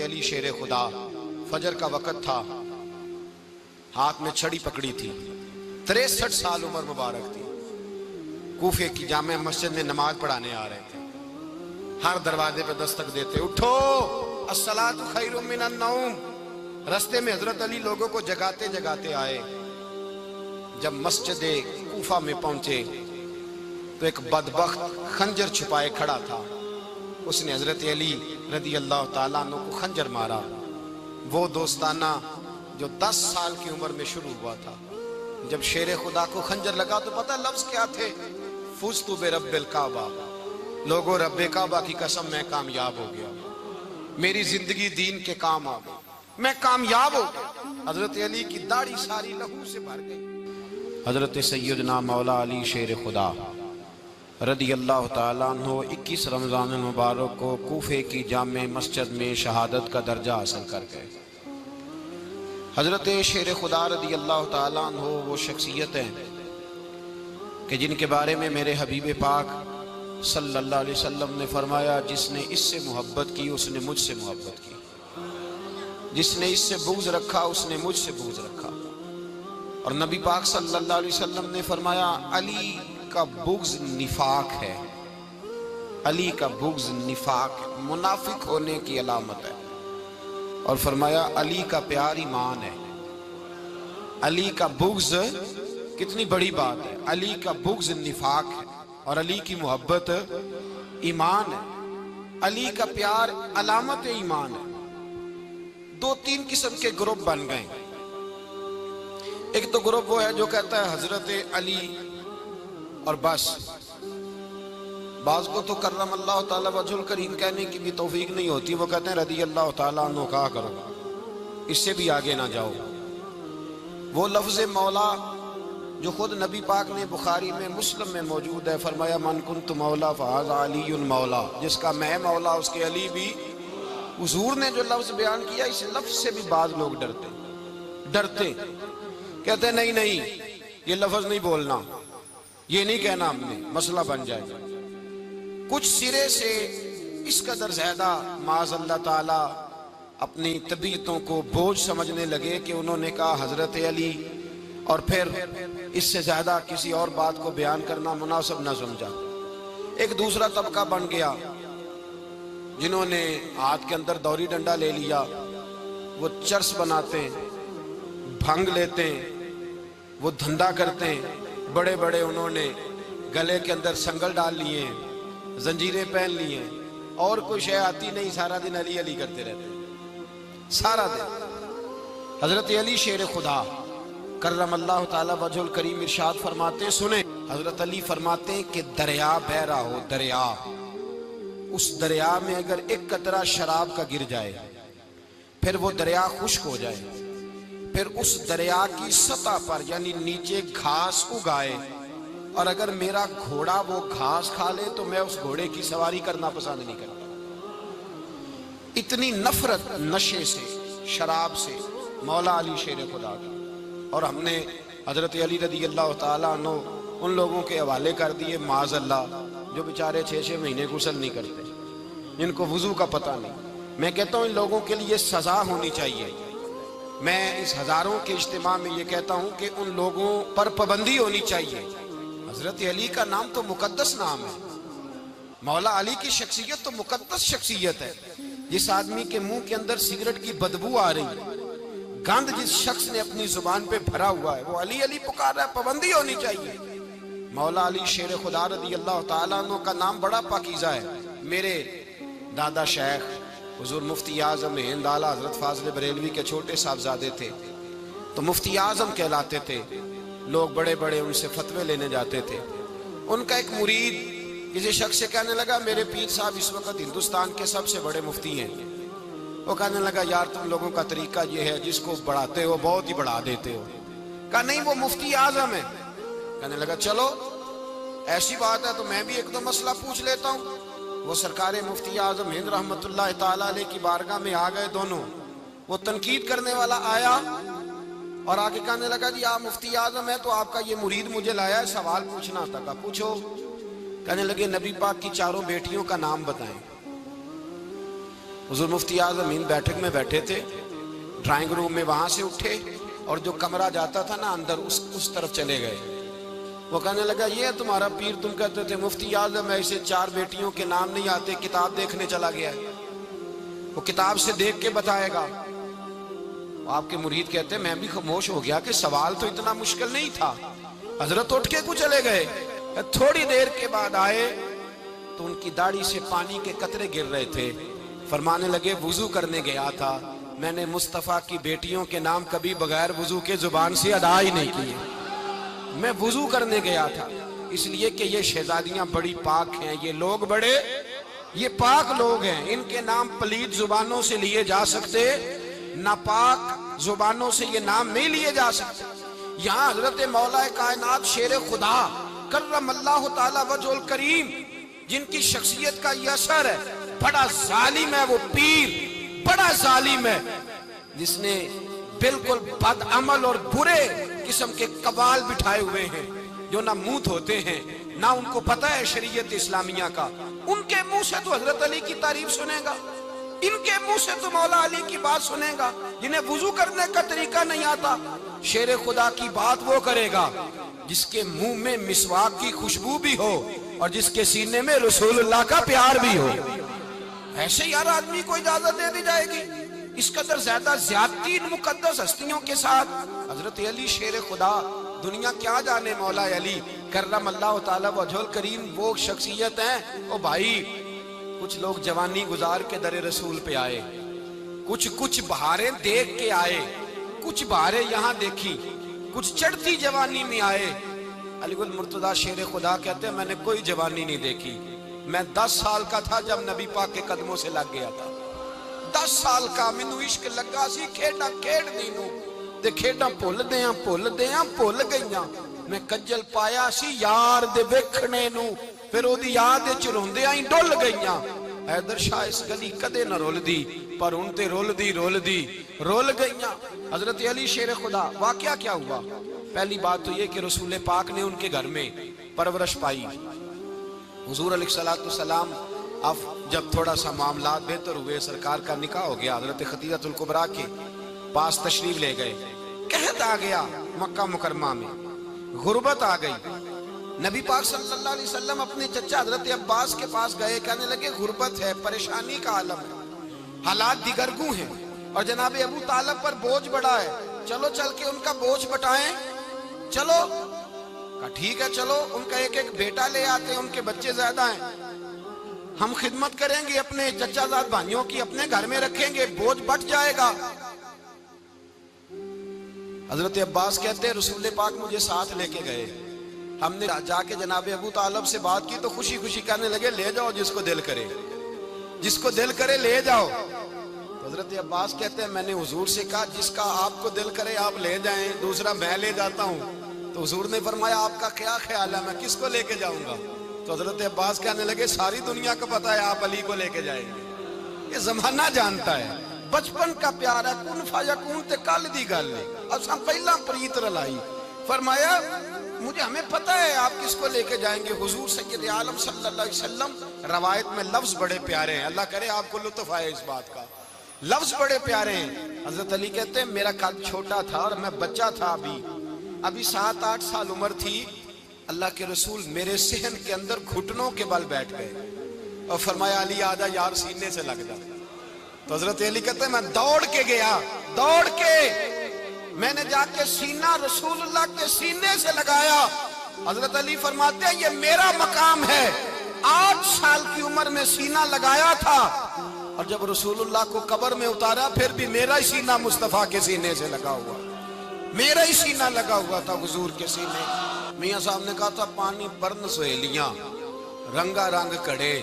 علی شیر خدا، فجر کا وقت تھا، ہاتھ میں چھڑی پکڑی تھی، 63 سال عمر مبارک تھی، کوفے کی جامع مسجد میں نماز پڑھانے آ رہے تھے، ہر دروازے پہ دستک دیتے، اٹھو الصلاۃ خیر من النوم۔ رستے میں حضرت علی لوگوں کو جگاتے جگاتے آئے، جب مسجد کوفہ میں پہنچے تو ایک بدبخت خنجر چھپائے کھڑا تھا، اس نے حضرت علی رضی اللہ تعالیٰ عنہ کو خنجر مارا، وہ دوستانہ جو 10 سال کی عمر میں شروع ہوا تھا۔ جب شیر خدا کو خنجر لگا تو پتہ لفظ کیا تھے؟ فزت برب الکعبہ، لوگوں رب کعبہ کی قسم میں کامیاب ہو گیا، میری زندگی دین کے کام آ گئی، میں کامیاب ہو گیا۔ حضرت علی کی داڑھی ساری لہو سے بھر گئی۔ حضرت سیدنا مولا علی شیر خدا رضی اللہ تعالیٰ عنہ 21 رمضان المبارک کو کوفے کی جامع مسجد میں شہادت کا درجہ حاصل کر گئے۔ حضرت شیر خدا رضی اللہ تعالیٰ عنہ وہ شخصیت ہیں کہ جن کے بارے میں میرے حبیب پاک صلی اللہ علیہ وسلم نے فرمایا، جس نے اس سے محبت کی اس نے مجھ سے محبت کی، جس نے اس سے بغض رکھا اس نے مجھ سے بغض رکھا۔ اور نبی پاک صلی اللہ علیہ وسلم نے فرمایا، علی کا بغض نفاق ہے، علی کا بغض نفاق ہے، منافق ہونے کی علامت ہے۔ اور فرمایا علی کا پیار ایمان ہے، علی کا بغض کتنی بڑی بات ہے، علی کا بغض نفاق ہے اور علی کی محبت ایمان ہے، علی کا پیار علامت ایمان ہے۔ 2-3 قسم کے گروپ بن گئے۔ ایک تو گروپ وہ ہے جو کہتا ہے حضرت علی اور بس، بعض کو تو کرم اللہ تعالیٰ وجہ الکریم کہنے کی بھی توفیق نہیں ہوتی، وہ کہتے ہیں رضی اللہ تعالیٰ عنہ کہا کرو، اس سے بھی آگے نہ جاؤ۔ وہ لفظ مولا جو خود نبی پاک نے بخاری میں مسلم میں موجود ہے، فرمایا من کنت مولا فہذا علی مولا، جس کا میں مولا اس کے علی بھی۔ حضور نے جو لفظ بیان کیا، اس لفظ سے بھی بعض لوگ ڈرتے کہتے ہیں نہیں یہ لفظ نہیں بولنا، یہ نہیں کہنا، ہم نے مسئلہ بن جائے گا۔ کچھ سرے سے اس قدر زیادہ معاذ اللہ تعالی اپنی طبیعتوں کو بوجھ سمجھنے لگے کہ انہوں نے کہا حضرت علی، اور پھر اس سے زیادہ کسی اور بات کو بیان کرنا مناسب نہ سمجھا۔ ایک دوسرا طبقہ بن گیا جنہوں نے ہاتھ کے اندر دوری ڈنڈا لے لیا، وہ چرس بناتے ہیں، بھنگ لیتے ہیں، وہ دھندا کرتے ہیں، بڑے بڑے انہوں نے گلے کے اندر سنگل ڈال لیے ہیں، زنجیریں پہن لی ہیں، اور کوئی شے آتی نہیں، سارا دن علی علی کرتے رہتے ہیں سارا دن۔ حضرت علی شیر خدا کرم اللہ تعالی وجہ الکریم ارشاد فرماتے ہیں، سنیں، حضرت علی فرماتے ہیں کہ دریا بہ رہا ہو، دریا، اس دریا میں اگر ایک قطرہ شراب کا گر جائے، پھر وہ دریا خشک ہو جائے، پھر اس دریا کی سطح پر یعنی نیچے گھاس اگائے، اور اگر میرا گھوڑا وہ گھاس کھا لے تو میں اس گھوڑے کی سواری کرنا پسند نہیں کرتا۔ اتنی نفرت نشے سے، شراب سے مولا علی شیر خدا کا۔ اور ہم نے حضرت علی رضی اللہ تعالیٰ عنہ ان لوگوں کے حوالے کر دیے معاذ اللہ جو بیچارے 6 مہینے غسل نہیں کرتے، جن کو وضو کا پتہ نہیں۔ میں کہتا ہوں ان لوگوں کے لیے سزا ہونی چاہیے۔ میں اس ہزاروں کے اجتماع میں یہ کہتا ہوں کہ ان لوگوں پر پابندی ہونی چاہیے۔ حضرت علی کا نام تو مقدس نام ہے، مولا علی کی شخصیت تو مقدس شخصیت ہے۔ جس آدمی کے منہ کے اندر سگریٹ کی بدبو آ رہی ہے، گند جس شخص نے اپنی زبان پہ بھرا ہوا ہے، وہ علی علی پکار رہا ہے، پابندی ہونی چاہیے۔ مولا علی شیر خدا رضی اللہ تعالیٰ عنہ کا نام بڑا پاکیزہ ہے۔ میرے دادا شیخ حضور مفتی اعظم ہند اعلیٰ حضرت فاضل بریلوی کے چھوٹے صاحبزادے تھے، تو مفتی اعظم کہلاتے تھے، لوگ بڑے بڑے ان سے فتوے لینے جاتے تھے۔ ان کا ایک مرید کسی شخص سے کہنے لگا میرے پیر صاحب اس وقت ہندوستان کے سب سے بڑے مفتی ہیں۔ وہ کہنے لگا یار تم لوگوں کا طریقہ یہ ہے، جس کو بڑھاتے ہو بہت ہی بڑھا دیتے ہو۔ کہا نہیں وہ مفتی اعظم ہے۔ کہنے لگا چلو ایسی بات ہے تو میں بھی ایک دو مسئلہ پوچھ لیتا ہوں۔ وہ سرکار مفتی اعظم ہند رحمت اللہ تعالیٰ علیہ کی بارگاہ میں آ گئے دونوں۔ وہ تنقید کرنے والا آیا اور آگے کہنے لگا جی آپ مفتی اعظم ہیں تو آپ کا یہ مرید مجھے لایا ہے، سوال پوچھنا تھا۔ کہا پوچھو۔ کہنے لگے نبی پاک کی 4 بیٹیوں کا نام بتائیں۔ حضور مفتی اعظم ہند بیٹھک میں بیٹھے تھے، ڈرائنگ روم میں، وہاں سے اٹھے اور جو کمرہ جاتا تھا نا اندر، اس طرف چلے گئے۔ وہ کہنے لگا یہ ہے تمہارا پیر، تم کہتے تھے مفتی اعظم ایسے 4 بیٹیوں کے نام نہیں آتے، کتاب دیکھنے چلا گیا ہے، وہ کتاب سے دیکھ کے بتائے گا۔ آپ کے مرید کہتے ہیں میں بھی خاموش ہو گیا کہ سوال تو اتنا مشکل نہیں تھا۔ حضرت اٹھ کے کو چلے گئے، تھوڑی دیر کے بعد آئے تو ان کی داڑھی سے پانی کے قطرے گر رہے تھے۔ فرمانے لگے وضو کرنے گیا تھا، میں نے مصطفیٰ کی بیٹیوں کے نام کبھی بغیر وضو کے زبان سے ادا ہی نہیں کیے، میں وضو کرنے گیا تھا، اس لیے کہ یہ شہزادیاں بڑی پاک ہیں، یہ لوگ بڑے یہ پاک لوگ ہیں، ان کے نام پلید زبانوں سے لیے جا سکتے، ناپاک زبانوں سے یہ نام نہیں لیے جا سکتے۔ یہاں حضرت مولا کائنات شیر خدا کرم اللہ تعالی وجہ الکریم، جن کی شخصیت کا یہ اثر ہے، بڑا ظالم ہے وہ پیر، بڑا ظالم ہے جس نے بالکل بد عمل اور برے قسم کے قبال بٹھائے ہوئے ہیں، جو نہ منہ دھوتے ہیں نہ ان کو پتہ ہے شریعت اسلامیہ کا۔ ان کے منہ سے تو حضرت علی کی تعریف سنے گا، ان کے منہ سے تو مولا علی کی بات سنے گا، جنہیں وضو کرنے کا طریقہ نہیں آتا۔ شیر خدا کی بات وہ کرے گا جس کے منہ میں مسواک کی خوشبو بھی ہو اور جس کے سینے میں رسول اللہ کا پیار بھی ہو۔ ایسے یار آدمی کو اجازت دے دی جائے گی؟ اس قدر زیادہ زیادتی ان مقدس ہستیوں کے ساتھ۔ حضرت علی شیر خدا، دنیا کیا جانے مولا علی کرم اللہ تعالی وجہ الکریم، وہ شخصیت ہیں۔ او بھائی، کچھ لوگ جوانی گزار کے در رسول پہ آئے، کچھ بہاریں دیکھ کے آئے، کچھ بہاریں یہاں دیکھی، کچھ چڑھتی جوانی میں آئے۔ علی گل مرتضیٰ شیر خدا کہتے ہیں میں نے کوئی جوانی نہیں دیکھی، میں 10 سال کا تھا جب نبی پاک کے قدموں سے لگ گیا تھا، 10 سال کا مینوں عشق لگا سی، کھیڈاں کھیڈ دی نوں تے کھیڈاں بھول گئیاں، میں کجل پایا سی یار دے ویکھنے نوں، پھر او دی یاد وچ روندیاں ہی ڈل گئیاں۔ حیدر شاہ اس گلی کدے نہ رول دی، پر ان تے رول دی رول گئیاں۔ حضرت علی شیر خدا، واقعہ کیا ہوا؟ پہلی بات تو یہ کہ رسول پاک نے ان کے گھر میں پرورش پائی۔ حضور علیہ السلام اب جب تھوڑا سا معاملات بہتر ہوئے، سرکار کا نکاح ہو گیا، حضرت خدیجہ الکبریٰ کے پاس تشریف لے گئے، قحط آ گیا مکہ مکرمہ میں، غربت آ گئی۔ نبی پاک صلی اللہ علیہ وسلم اپنے چچا حضرت عباس کے پاس گئے، کہنے لگے غربت ہے، پریشانی کا عالم ہے، حالات دیگرگوں ہیں، اور جناب ابو طالب پر بوجھ بڑا ہے، چلو چل کے ان کا بوجھ بٹائیں۔ چلو کہا ٹھیک ہے، چلو ان کا ایک بیٹا لے آتے ہیں، ان کے بچے زیادہ ہیں، ہم خدمت کریں گے اپنے چچا زاد بھائیوں کی، اپنے گھر میں رکھیں گے، بوجھ بٹ جائے گا۔ حضرت عباس کہتے ہیں رسول پاک مجھے ساتھ لے کے گئے، ہم نے جا کے جناب ابو طالب سے بات کی تو خوشی خوشی کہنے لگے لے جاؤ جس کو دل کرے، جس کو دل کرے لے جاؤ۔ تو حضرت عباس کہتے ہیں میں نے حضور سے کہا جس کا آپ کو دل کرے آپ لے جائیں، دوسرا میں لے جاتا ہوں۔ تو حضور نے فرمایا آپ کا کیا خیال ہے، میں کس کو لے کے جاؤں گا؟ تو حضرت عباس کہنے لگے ساری دنیا کو پتا ہے آپ علی کو لے کے جائیں گے، یہ زمانہ جانتا ہے، بچپن کا پیار ہے، کن فیکون تے کل دی گل ہے، اساں پہلا پریت رلائی۔ فرمایا مجھے ہمیں پتہ ہے آپ کس کو لے کے جائیں گے، حضور سید عالم صلی اللہ علیہ وسلم۔ روایت میں لفظ بڑے پیارے ہیں، اللہ کرے آپ کو لطف آئے اس بات کا، لفظ بڑے پیارے ہیں۔ حضرت علی کہتے ہیں میرا قد چھوٹا تھا اور میں بچہ تھا، ابھی 7-8 سال عمر تھی، اللہ کے رسول میرے صحن کے اندر گھٹنوں کے بل بیٹھ گئے اور فرمایا علی آجا یار سینے سے لگ جا۔ تو حضرت علی کہتے ہیں میں دوڑ کے گیا، دوڑ کے میں نے جا کے سینہ رسول اللہ کے سینے سے لگایا۔ حضرت علی فرماتے ہیں یہ میرا مقام ہے، 8 سال کی عمر میں سینہ لگایا تھا، اور جب رسول اللہ کو قبر میں اتارا پھر بھی میرا ہی سینہ مصطفیٰ کے سینے سے لگا ہوا، میرا ہی سینہ لگا ہوا تھا حضور کے سینے۔ میاں صاحب نے کہا تھا پانی برن سہیلیاں رنگا رنگ کڑے،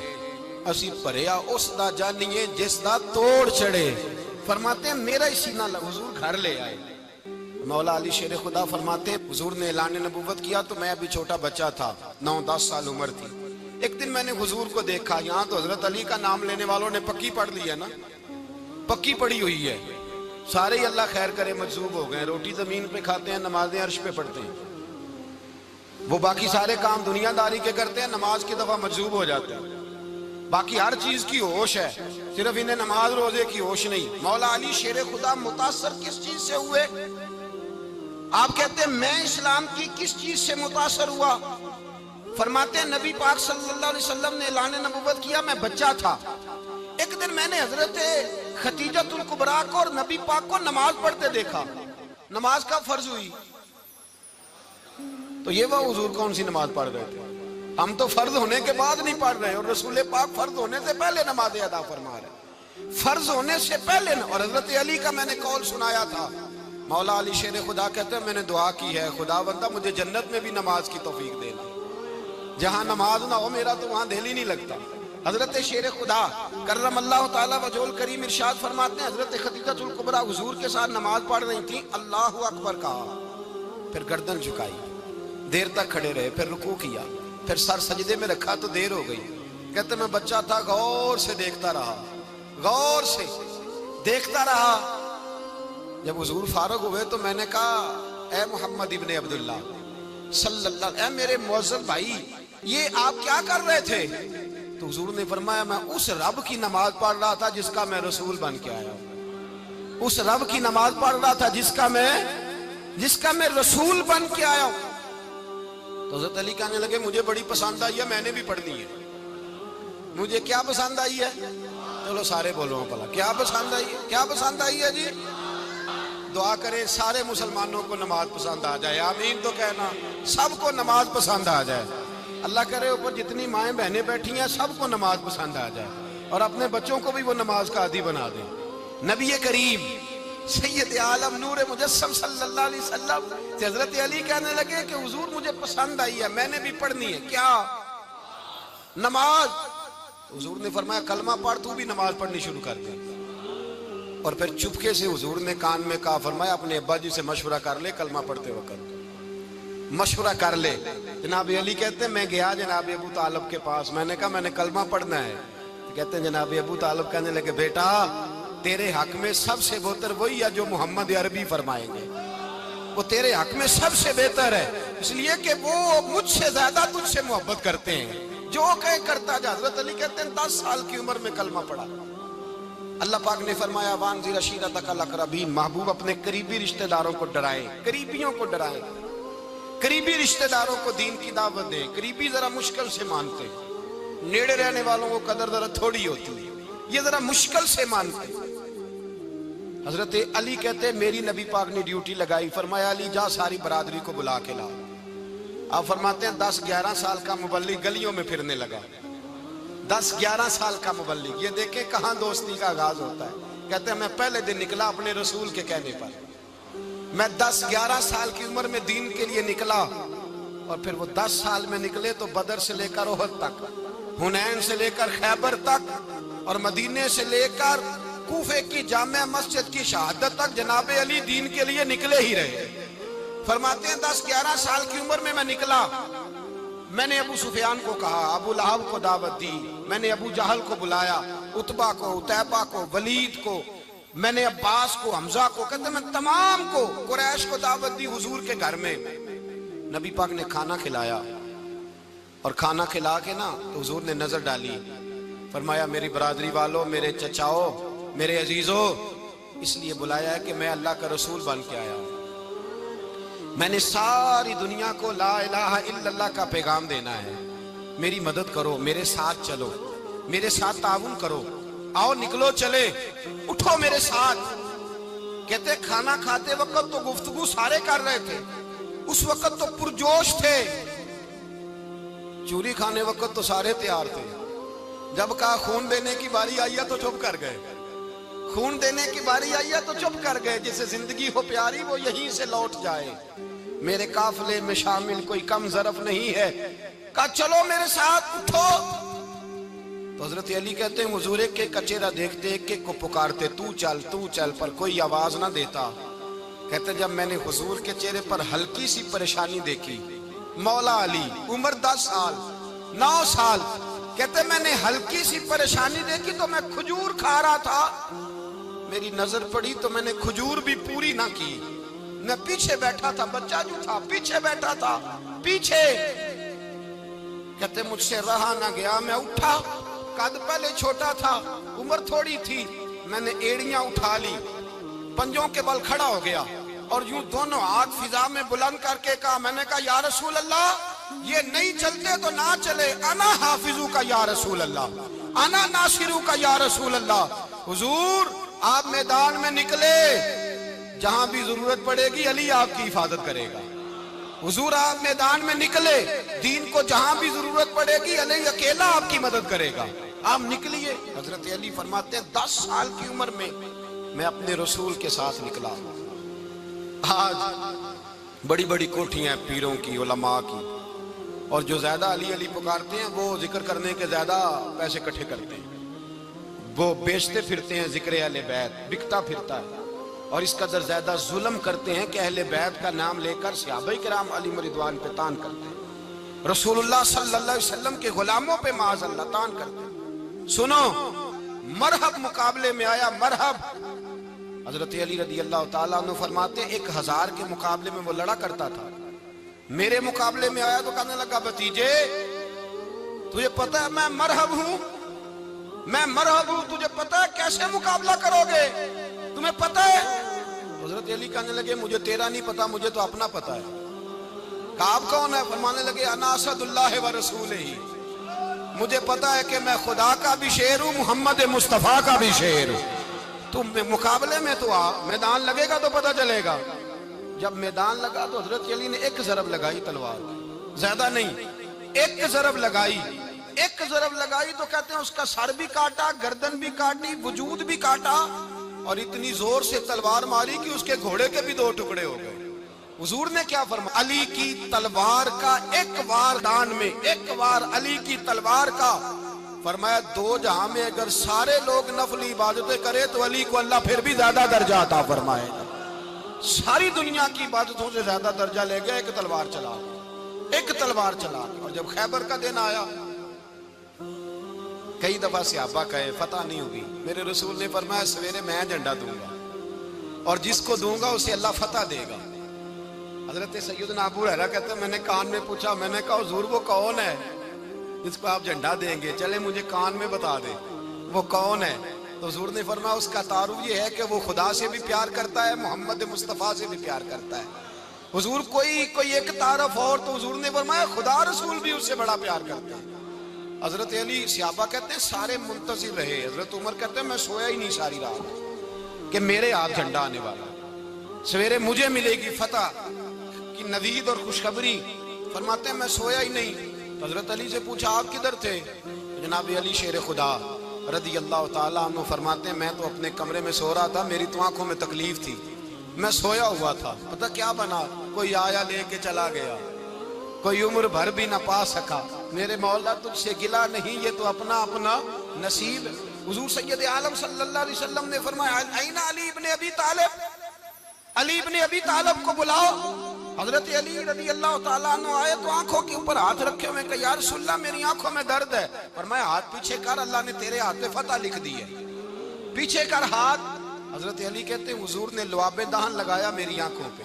اسی پریا اس دا جانیے جس دا توڑ چڑھے۔ فرماتے ہیں میرا ہی سینہ لگا، حضور گھر لے آئے۔ مولا علی شیر خدا فرماتے ہیں حضور نے اعلان نبوت کیا تو میں ابھی چھوٹا بچہ تھا، 9-10 سال عمر تھی۔ ایک دن میں نے حضور کو دیکھا، یہاں تو حضرت علی کا نام لینے والوں نے پکی پڑھ لی ہے نا، پکی پڑھی ہوئی ہے، سارے ہی اللہ خیر کرے مجذوب ہو گئے، روٹی زمین پہ کھاتے ہیں، نمازیں عرش پہ پڑھتے ہیں، وہ باقی سارے کام دنیا داری کے کرتے ہیں، نماز کی دفعہ مجذوب ہو جاتے ہیں، باقی ہر چیز کی ہوش ہے، صرف انہیں نماز روزے کی ہوش نہیں۔ مولا علی شیر خدا متاثر کس چیز سے ہوئے؟ آپ کہتے ہیں میں اسلام کی کس چیز سے متاثر ہوا؟ فرماتے ہیں نبی پاک صلی اللہ علیہ وسلم نے اعلان نبوت کیا، میں بچہ تھا، ایک دن میں نے حضرت خدیجۃ الکبریٰ کو اور نبی پاک کو نماز پڑھتے دیکھا۔ نماز کا فرض ہوئی تو یہ وہ حضور کون سی نماز پڑھ رہے تھے؟ ہم تو فرض ہونے کے بعد نہیں پڑھ رہے، اور رسول پاک فرض ہونے سے پہلے نماز ادا فرما رہے، فرض ہونے سے پہلے۔ اور حضرت علی کا میں نے قول سنایا تھا، مولا علی شیر خدا کہتے ہیں میں نے دعا کی ہے خدا بندہ مجھے جنت میں بھی نماز کی توفیق دینا، جہاں نماز نہ ہو میرا تو وہاں دل ہی نہیں لگتا۔ حضرت شیر خدا کرم اللہ تعالیٰ وجہہ الکریم ارشاد فرماتے ہیں حضرت خدیجۃ الکبریٰ حضور کے ساتھ نماز پڑھ رہی تھیں، اللہ اکبر کہا، پھر گردن جھکائی، دیر تک کھڑے رہے، پھر رکوع کیا، پھر سر سجدے میں رکھا تو دیر ہو گئی۔ کہتے میں بچہ تھا، غور سے دیکھتا رہا، غور سے دیکھتا رہا۔ جب حضور فارغ ہوئے تو میں نے کہا اے محمد ابن عبداللہ صلی اللہ علیہ، اے میرے معزز بھائی یہ آپ کیا کر رہے تھے؟ تو حضور نے فرمایا میں اس رب کی نماز پڑھ رہا تھا جس کا میں رسول بن کے آیا ہوں، اس رب کی نماز پڑھ رہا تھا جس کا میں رسول بن کے آیا ہوں۔ تو حضرت علی کہنے لگے مجھے بڑی پسند آئی ہے، میں نے بھی پڑھنی ہے۔ مجھے کیا پسند آئی ہے؟ چلو سارے بولو پلا کیا پسند آئی ہے؟ کیا پسند آئی ہے جی؟ دعا کریں سارے مسلمانوں کو نماز پسند آ جائے، آمین تو کہنا، سب کو نماز پسند آ جائے۔ اللہ کرے اوپر جتنی مائیں بہنیں بیٹھی ہیں سب کو نماز پسند آ جائے، اور اپنے بچوں کو بھی وہ نماز کا عادی بنا دیں۔ نبی کریم سید عالم نور مجسم صلی اللہ علیہ وسلم سے حضرت علی کہنے لگے کہ حضور مجھے پسند آئی ہے، میں نے بھی پڑھنی ہے، کیا؟ نماز۔ حضور نے فرمایا کلمہ پڑھ، تو بھی نماز پڑھنی شروع کر دے۔ اور پھر چپکے سے حضور نے کان میں کہا، فرمایا اپنے ابا جی سے مشورہ کر لے کلمہ پڑھتے وقت، مشورہ کر لے۔ جناب علی کہتے ہیں میں گیا جناب ابو طالب کے پاس، میں نے کہا میں نے کلمہ پڑھنا ہے۔ کہتے ہیں جناب ابو طالب کہنے لگے بیٹا تیرے حق میں سب سے بہتر وہی ہے جو محمد عربی فرمائیں گے، وہ تیرے حق میں سب سے بہتر ہے، اس لیے کہ وہ مجھ سے زیادہ تجھ سے محبت کرتے ہیں، جو کہیں کرتا جا۔ حضرت علی کہتے ہیں 10 سال کی عمر میں کلمہ پڑھا۔ اللہ پاک نے فرمایا وانذر عشیرتک الاقربین، محبوب اپنے قریبی رشتہ داروں کو ڈرائیں، قریبیوں کو ڈرائیں، قریبی رشتہ داروں کو دین کی دعوت دیں۔ قریبی ذرا مشکل سے مانتے، نیڑے رہنے والوں کو قدر ذرا تھوڑی ہوتی ہے، یہ ذرا مشکل سے مانتے۔ حضرت علی کہتے ہیں میری نبی پاک نے ڈیوٹی لگائی، فرمایا علی جا ساری برادری کو بلا کے لا۔ آپ فرماتے ہیں 10-11 سال کا مبلغ گلیوں میں پھرنے لگا، 10-11 سال کا مبلغ، یہ دیکھیں کہاں دوستی کا آغاز ہوتا ہے۔ کہتے ہیں میں پہلے دن نکلا اپنے رسول کے کہنے پر، میں 10-11 سال کی عمر میں دین کے لیے نکلا، اور پھر وہ 10 سال میں نکلے تو بدر سے لے کر احد تک، حنین سے لے کر خیبر تک، اور مدینے سے لے کر کوفے کی جامع مسجد کی شہادت تک جناب علی دین کے لیے نکلے ہی رہے۔ فرماتے ہیں 10-11 سال کی عمر میں میں نکلا، میں نے ابو سفیان کو کہا، ابو لہب کو دعوت دی، میں نے ابو جہل کو بلایا، عتبہ کو، عتیبہ کو، ولید کو، میں نے عباس کو، حمزہ کو، کہتے میں تمام کو، قریش کو دعوت دی حضور کے گھر میں۔ نبی پاک نے کھانا کھلایا، اور کھانا کھلا کے نا تو حضور نے نظر ڈالی، فرمایا میری برادری والوں، میرے چچاؤ، میرے عزیزوں، اس لیے بلایا ہے کہ میں اللہ کا رسول بن کے آیا ہوں، میں نے ساری دنیا کو لا الہ الا اللہ کا پیغام دینا ہے، میری مدد کرو، میرے ساتھ چلو، میرے ساتھ تعاون کرو، آؤ نکلو چلے، اٹھو میرے ساتھ۔ کہتے کھانا کھاتے وقت تو گفتگو سارے کر رہے تھے، اس وقت تو پرجوش تھے، چوری کھانے وقت تو سارے تیار تھے، جب کہا خون دینے کی باری آئی ہے تو چپ کر گئے، خون دینے کی باری آئی ہے تو چپ کر گئے، جسے زندگی ہو پیاری وہ یہیں سے لوٹ جائے، میرے قافلے میں شامل کوئی کم ظرف نہیں ہے، کہا چلو میرے ساتھ اٹھو۔ تو حضرت علی کہتے ہیں حضور ایک ایک کا چہرہ دیکھتے، ایک ایک کو پکارتے، تو چل، پر کوئی آواز نہ دیتا۔ کہتے جب میں نے حضور کے چہرے پر ہلکی سی پریشانی دیکھی، مولا علی عمر 10 سال 9 سال، کہتے میں نے ہلکی سی پریشانی دیکھی تو میں کھجور کھا رہا تھا، میری نظر پڑی تو میں نے کھجور بھی پوری نہ کی، میں پیچھے بیٹھا تھا، بچہ جو تھا پیچھے بیٹھا تھا، پیچھے۔ کہتے مجھ سے رہا نہ گیا، میں اٹھا، قد پہلے چھوٹا تھا، عمر تھوڑی تھی، میں نے ایڑیاں اٹھا لی، پنجوں کے بل کھڑا ہو گیا اور یوں دونوں ہاتھ فضا میں بلند کر کے کہا، میں نے کہا یا رسول اللہ یہ نہیں چلتے تو نہ چلے، انا حافظو کا یا رسول اللہ، انا ناصرو کا یا رسول اللہ۔ حضور آپ میدان میں نکلے، جہاں بھی ضرورت پڑے گی علی آپ کی حفاظت کرے گا۔ حضور آپ میدان میں نکلے، دین کو جہاں بھی ضرورت پڑے گی علی اکیلا آپ کی مدد کرے گا۔ آپ نکلیے۔ حضرت علی فرماتے ہیں 10 سال کی عمر میں اپنے رسول کے ساتھ نکلا۔ آج بڑی بڑی کوٹھیاں پیروں کی، علماء کی، اور جو زیادہ علی علی پکارتے ہیں وہ ذکر کرنے کے زیادہ پیسے اکٹھے کرتے ہیں، وہ بیچتے پھرتے ہیں ذکر اہل بیت، بکتا پھرتا ہے، اور اس قدر زیادہ ظلم کرتے ہیں کہ اہل بیت کا نام لے کر صحابہ کرام علی رضوان پہ تان کرتے ہیں، رسول اللہ صلی اللہ علیہ وسلم کے غلاموں پہ معاذ اللہ تان کرتے ہیں۔ سنو، مرحب مقابلے میں آیا، مرحب۔ حضرت علی رضی اللہ تعالیٰ عنہ فرماتے ہیں 1000 کے مقابلے میں وہ لڑا کرتا تھا، میرے مقابلے میں آیا تو کہنے لگا بھتیجے تجھے پتہ ہے میں مرحب ہوں، میں مرحب ہوں، تجھے پتہ ہے کیسے مقابلہ کرو گے، تمہیں پتہ ہے؟ حضرت علی کہنے لگے مجھے تیرا نہیں پتا، مجھے تو اپنا پتہ ہے۔ کہا آپ کون ہے؟ فرمانے لگے انا اسد اللہ و رسولہ، مجھے پتا ہے کہ میں خدا کا بھی شیر ہوں، محمد مصطفیٰ کا بھی شیر ہوں۔ تم مقابلے میں تو آ، میدان لگے گا تو پتہ چلے گا۔ جب میدان لگا تو حضرت علی نے ایک ضرب لگائی تلوار، زیادہ نہیں، ایک ضرب لگائی، ایک ضرب لگائی تو کہتے ہیں اس کا سر بھی کاٹا، گردن بھی کاٹی، وجود بھی کاٹا، اور اتنی زور سے تلوار ماری کہ اس کے گھوڑے کے بھی 2 ٹکڑے ہو گئے۔ حضور نے کیا فرمایا؟ علی کی تلوار کا ایک وار دان میں، ایک وار علی کی تلوار کا، فرمایا 2 جہاں میں اگر سارے لوگ نفلی عبادتیں کرے تو علی کو اللہ پھر بھی زیادہ درجہ عطا فرمائے گا۔ ساری دنیا کی عبادتوں سے زیادہ درجہ لے گیا، ایک تلوار چلا، ایک تلوار چلا۔ اور جب خیبر کا دن آیا، کئی دفعہ صحابہ کہے فتح نہیں ہوگی، میرے رسول نے فرمایا سویرے میں جھنڈا دوں گا، اور جس کو دوں گا اسے اللہ فتح دے گا۔ حضرت سیدنا ابو ہریرہ کہتے ہیں میں نے کان میں پوچھا، میں نے کہا حضور وہ کون ہے جس کو آپ جھنڈا دیں گے؟ چلے مجھے کان میں بتا دیں وہ کون ہے۔ تو حضور نے فرمایا اس کا تعارف یہ ہے کہ وہ خدا سے بھی پیار کرتا ہے، محمد مصطفیٰ سے بھی پیار کرتا ہے۔ حضور کوئی ایک تعارف اور، تو حضور نے فرمایا خدا رسول بھی اس سے بڑا پیار کرتے ہیں۔ حضرت علی، صحابہ کہتے ہیں سارے منتظر رہے، حضرت عمر کہتے ہیں میں سویا ہی نہیں ساری رات کہ میرے ہاتھ جھنڈا آنے والا، سویرے مجھے ملے گی فتح کی نوید اور خوشخبری۔ فرماتے ہیں میں سویا ہی نہیں۔ حضرت علی سے پوچھا آپ کدھر تھے؟ جناب علی شیر خدا رضی اللہ تعالیٰ عنہ فرماتے ہیں میں تو اپنے کمرے میں سو رہا تھا، میری تو آنکھوں میں تکلیف تھی، میں سویا ہوا تھا، پتہ کیا بنا، کوئی آیا لے کے چلا گیا، کوئی عمر بھر بھی نہ پا سکا۔ میرے مولا تجھ سے گلا نہیں، یہ تو اپنا اپنا نصیب ہے۔ حضور سید عالم صلی اللہ علیہ وسلم نے فرمایا این علی ابن ابی طالب، علی ابن ابی طالب کو بلاؤ۔ حضرت علی رضی اللہ تعالیٰ عنہ آئے تو آنکھوں کے اوپر ہاتھ رکھے ہوئے کہ یا رسول اللہ میری آنکھوں میں درد ہے۔ فرمایا ہاتھ پیچھے کر، اللہ نے تیرے ہاتھ پہ فتح لکھ دی ہے، پیچھے کر ہاتھ۔ حضرت علی کہتے ہیں حضور نے لعاب دہن لگایا میری آنکھوں پہ،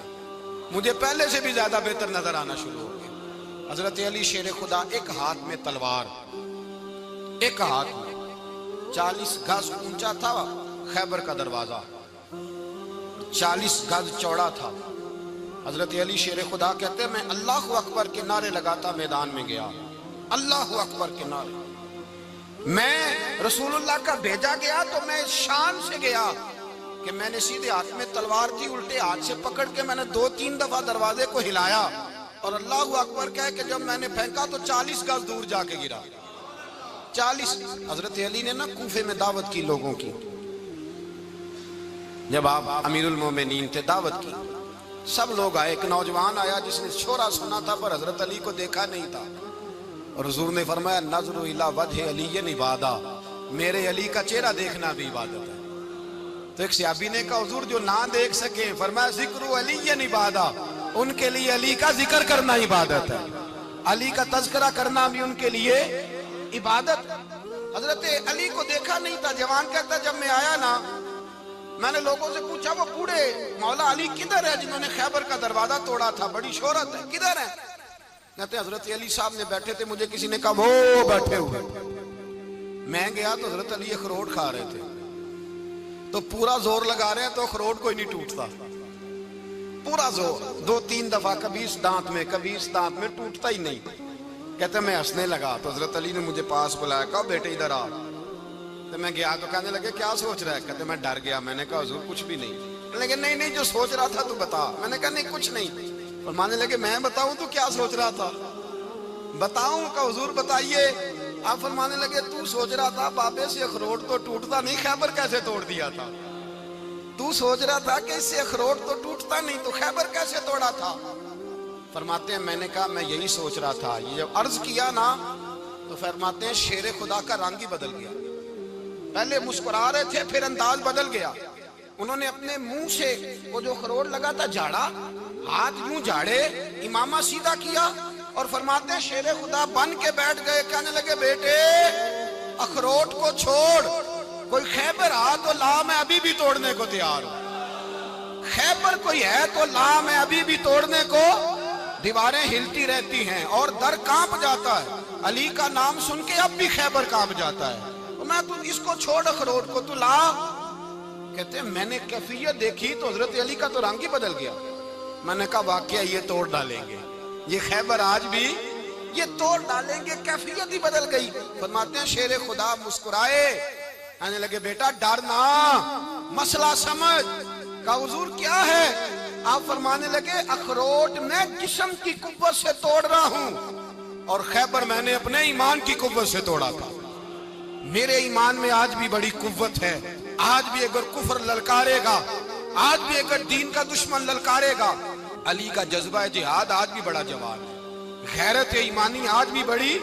مجھے پہلے سے بھی زیادہ بہتر نظر آنا شروع ہو گیا۔ حضرت علی شیر خدا، ایک ہاتھ میں تلوار، ایک ہاتھ میں 40 گز اونچا تھا خیبر کا دروازہ، 40 گز چوڑا تھا۔ حضرت علی شیر خدا کہتے ہیں میں اللہ اکبر کے نعرے لگاتا میدان میں گیا، اللہ اکبر کے نعرے۔ میں رسول اللہ کا بھیجا گیا تو میں شان سے گیا کہ میں نے سیدھے ہاتھ میں تلوار تھی، الٹے ہاتھ سے پکڑ کے میں نے 2-3 دفعہ دروازے کو ہلایا اور اللہ اکبر کہہ کہ جب میں نے پھینکا تو 40 گز دور جا کے گرا، 40۔ حضرت علی نے نا کوفے میں دعوت کی لوگوں کی، جب آپ امیر المومنین تھے دعوت کی، سب لوگ آئے، ایک نوجوان آیا جس نے شورا سنا تھا پر حضرت علی کو دیکھا نہیں تھا، اور حضور نے فرمایا نظر الی وجہ علی عبادہ، میرے علی کا چہرہ دیکھنا بھی عبادت ہے۔ تو ایک صحابی نے کہا حضور جو نہ دیکھ سکے، فرمایا ذکر علی عبادہ، ان کے لیے علی کا ذکر کرنا عبادت ہے، علی کا تذکرہ کرنا بھی ان کے لیے عبادت۔ حضرت علی کو دیکھا نہیں تھا، جوان کہتا جب میں آیا نا میں نے لوگوں سے پوچھا وہ بوڑھے مولا علی کدھر ہے جنہوں نے خیبر کا دروازہ توڑا تھا، بڑی شہرت ہے، کدھر ہے؟ کہتے ہیں حضرت علی صاحب نے بیٹھے تھے، مجھے کسی نے کہا وہ بیٹھے ہوئے۔ میں گیا تو حضرت علی اخروٹ کھا رہے تھے، تو پورا زور لگا رہے ہیں تو اخروٹ کوئی نہیں ٹوٹتا، پورا زور 2-3 دفعہ، کبھی اس دانت میں کبھی اس دانت میں، ٹوٹتا ہی نہیں۔ کہتے میں ہنسنے لگا تو حضرت علی نے مجھے پاس بلایا، کہا بیٹے ادھر آ۔ تو میں گیا تو کہنے لگے کیا سوچ رہا ہے؟ کہتے میں ڈر گیا۔ میں نے کہا حضور کچھ بھی نہیں۔ لیکن نہیں جو سوچ رہا تھا تو بتا۔ میں نے کہا نہیں کچھ نہیں۔ فرمانے لگے میں بتاؤں تو کیا سوچ رہا تھا؟ بتاؤں؟ کہ حضور بتائیے۔ آپ فرمانے لگے تو سوچ رہا تھا بابے سے اخروٹ تو ٹوٹتا نہیں، خیبر کیسے توڑ دیا تھا؟ تو سوچ رہا تھا کہ اس سے اخروٹ تو ٹوٹتا نہیں، تو خیبر کیسے توڑا تھا؟ فرماتے ہیں میں نے کہا میں یہی سوچ رہا تھا۔ یہ جب عرض کیا نا تو فرماتے ہیں شیر خدا کا رنگ ہی بدل گیا، پہلے مسکرا رہے تھے پھر انداز بدل گیا۔ انہوں نے اپنے منہ سے وہ جو خروٹ لگا تھا جھاڑا، ہاتھ یوں جھاڑے، امامہ سیدھا کیا، اور فرماتے ہیں شیر خدا بن کے بیٹھ گئے۔ کہنے لگے بیٹے اخروٹ کو چھوڑ، کوئی خیبر آ تو لا، میں ابھی بھی توڑنے کو تیار ہوں۔ خیبر کوئی ہے تو لا، میں ابھی بھی توڑنے کو۔ دیواریں ہلتی رہتی ہیں اور در کانپ جاتا ہے، علی کا نام سن کے اب بھی خیبر کانپ جاتا ہے۔ میں تو اس کو چھوڑ اخروٹ کو، تو لا۔ کہتے ہیں میں نے کیفیت دیکھی تو حضرت علی کا تو رنگ ہی بدل گیا۔ میں نے کہا واقعہ یہ توڑ ڈالیں گے، یہ خیبر آج بھی یہ توڑ ڈالیں گے، کیفیت ہی بدل گئی۔ فرماتے ہیں شیر خدا مسکرائے، کہنے لگے بیٹا ڈرنا، مسئلہ سمجھ۔ کہا حضور کیا ہے؟ آپ فرمانے لگے اخروٹ میں جسم کی قوت سے توڑ رہا ہوں، اور خیبر میں نے اپنے ایمان کی قوت سے توڑا تھا۔ میرے ایمان میں آج بھی بڑی قوت ہے، آج بھی اگر کفر للکارے گا، آج بھی اگر دین کا دشمن للکارے گا، علی کا جذبہ جہاد آج بھی بڑا جوان ہے، غیرت ایمانی آج بھی بڑی،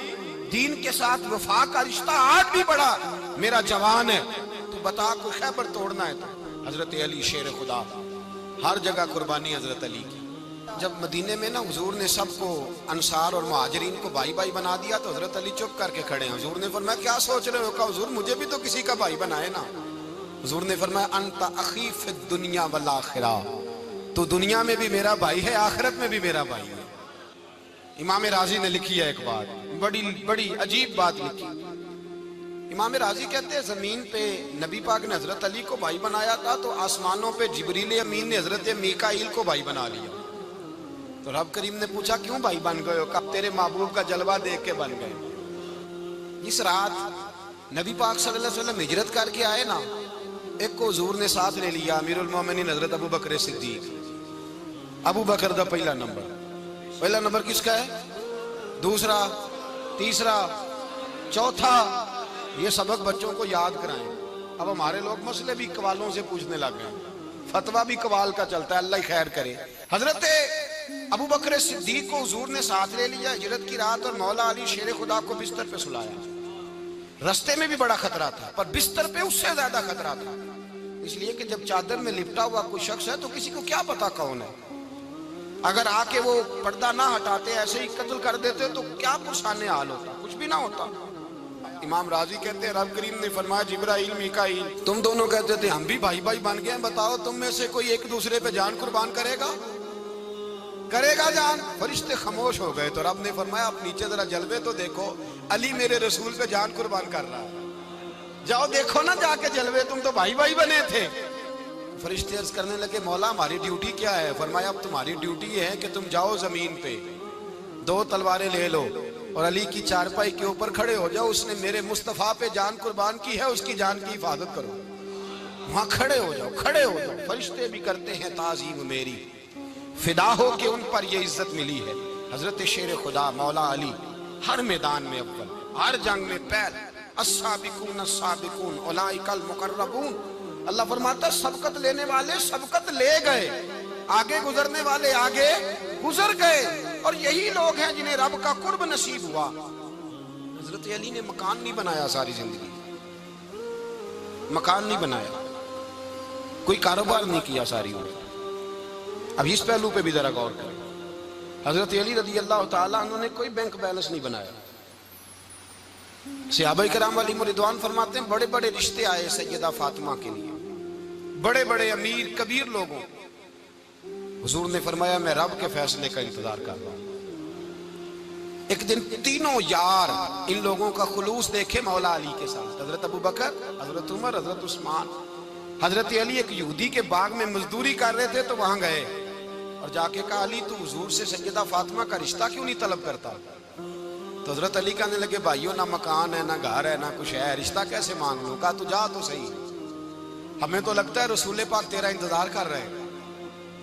دین کے ساتھ وفا کا رشتہ آج بھی بڑا میرا جوان ہے۔ تو بتا کو خیبر توڑنا ہے تو حضرت علی شیر خدا، ہر جگہ قربانی حضرت علی کی۔ جب مدینے میں نا حضور نے سب کو انصار اور مہاجرین کو بھائی بھائی بنا دیا تو حضرت علی چپ کر کے کھڑے ہیں۔ حضور نے فرمایا کیا سوچ رہے ہو؟ کہا حضور مجھے بھی تو کسی کا بھائی بنائے نا۔ حضور نے فرمایا انت اخی فی الدنیا والآخرہ، تو دنیا میں بھی میرا بھائی ہے، آخرت میں بھی میرا بھائی ہے۔ امام راضی نے لکھی ہے ایک بات، بڑی عجیب بات لکھی۔ امام راضی کہتے ہیں زمین پہ نبی پاک نے حضرت علی کو بھائی بنایا تھا تو آسمانوں پہ جبریل امین نے حضرت میکائیل کو بھائی بنا لیا۔ تو رب کریم نے پوچھا کیوں بھائی بن گئے ہو؟ کہا تیرے محبوب کا جلوہ دیکھ کے بن گئے۔ اس رات نبی پاک صلی اللہ علیہ وسلم ہجرت کر کے آئے نا، ایک کو حضور نے ساتھ لے لیا، امیر المومنین حضرت ابو بکر صدیق۔ ابو بکر دا پہلا نمبر کس کا ہے؟ دوسرا، تیسرا، چوتھا۔ یہ سبق بچوں کو یاد کرائیں۔ اب ہمارے لوگ مسئلے بھی قوالوں سے پوچھنے لگ گئے، فتویٰ بھی قوال کا چلتا ہے، اللہ ہی خیر کرے۔ حضرت ابو بکر صدیق کو حضور نے ساتھ لے لیا ہجرت کی رات، اور مولا علی شیر خدا کو بستر پہ سلایا۔ رستے میں بھی بڑا خطرہ تھا پر بستر پہ اس سے زیادہ خطرہ تھا، اس لیے کہ جب چادر میں لپٹا ہوا کوئی شخص ہے تو کسی کو کیا پتا کون ہے، اگر آ کے وہ پردہ نہ ہٹاتے ایسے ہی قتل کر دیتے تو کیا پرسانے حال ہوتا، کچھ بھی نہ ہوتا۔ امام راضی کہتے ہیں رب کریم نے فرمایا جبرائیل میکائیل تم دونوں کہتے تھے ہم بھی بھائی بھائی بن گئے ہیں، بتاؤ تم میں سے کوئی ایک دوسرے پہ جان قربان کرے گا جان؟ فرشتے خاموش ہو گئے تو رب نے فرمایا آپ نیچے ذرا جلوے تو دیکھو، علی میرے رسول پہ جان قربان کر رہا ہے، جاؤ دیکھو نا جا کے جلوے، تم تو بھائی بھائی بنے تھے۔ فرشتے عرض کرنے لگے مولا ہماری ڈیوٹی کیا ہے؟ فرمایا اب تمہاری ڈیوٹی یہ ہے کہ تم جاؤ زمین پہ 2 تلواریں لے لو اور علی کی چارپائی کے اوپر کھڑے ہو جاؤ، اس نے میرے مصطفیٰ پہ جان قربان کی ہے، اس کی جان کی حفاظت کرو۔ وہاں کھڑے ہو جاؤ۔ فرشتے بھی کرتے ہیں تعظیم میری، فدا ہو کہ ان پر یہ عزت ملی ہے۔ حضرت شیر خدا مولا علی ہر میدان میں اول، ہر جنگ میں پہل، السابقون السابقون اولئک المقربون۔ اللہ فرماتا سبقت لینے والے سبقت لے گئے، آگے گزرنے والے آگے گزر گئے، اور یہی لوگ ہیں جنہیں رب کا قرب نصیب ہوا۔ حضرت علی نے مکان نہیں بنایا، ساری زندگی مکان نہیں بنایا، کوئی کاروبار نہیں کیا ساری عمر۔ اب اس پہلو پہ بھی ذرا غور کریں، حضرت علی رضی اللہ تعالیٰ عنہ نے کوئی بینک بیلنس نہیں بنایا۔ صحابہ کرام علیہم رضوان فرماتے ہیں بڑے بڑے رشتے آئے سیدہ فاطمہ کے لیے، بڑے بڑے امیر کبیر لوگوں، حضور نے فرمایا میں رب کے فیصلے کا انتظار کر رہا ہوں۔ ایک دن تینوں یار ان لوگوں کا خلوص دیکھے مولا علی کے ساتھ، حضرت ابو بکر، حضرت عمر، حضرت عثمان، حضرت علی ایک یہودی کے باغ میں مزدوری کر رہے تھے تو وہاں گئے اور جا کے کہا علی تو حضور سے سیدہ فاطمہ کا رشتہ کیوں نہیں طلب کرتا؟ تو حضرت علی کہنے لگے بھائیو نہ مکان ہے، نہ گھر ہے، نہ کچھ ہے، رشتہ کیسے مانگ لوں؟ کہا تو جا تو صحیح، ہمیں تو لگتا ہے رسول پاک تیرا انتظار کر رہے ہیں۔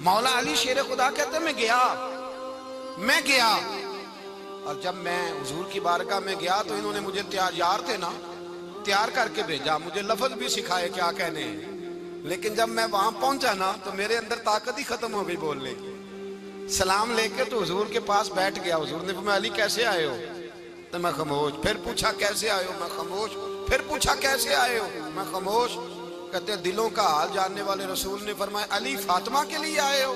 مولا علی شیر خدا کہتے ہیں میں گیا اور جب میں حضور کی بارگاہ میں گیا تو انہوں نے مجھے یار تھے نا، تیار کر کے بھیجا، مجھے لفظ بھی سکھائے کیا کہنے ہیں، لیکن جب میں وہاں پہنچا نا تو میرے اندر طاقت ہی ختم ہو گئی بولنے کی۔ سلام لے کے تو حضور کے پاس بیٹھ گیا، حضور نے فرمایا علی کیسے آئے ہو؟ تو میں خاموش، پھر پوچھا کیسے آئے ہو؟ میں خاموش، پھر پوچھا کیسے آئے ہو؟ میں خاموش۔ کہتے ہیں دلوں کا حال جاننے والے رسول نے فرمایا علی فاطمہ کے لیے آئے ہو؟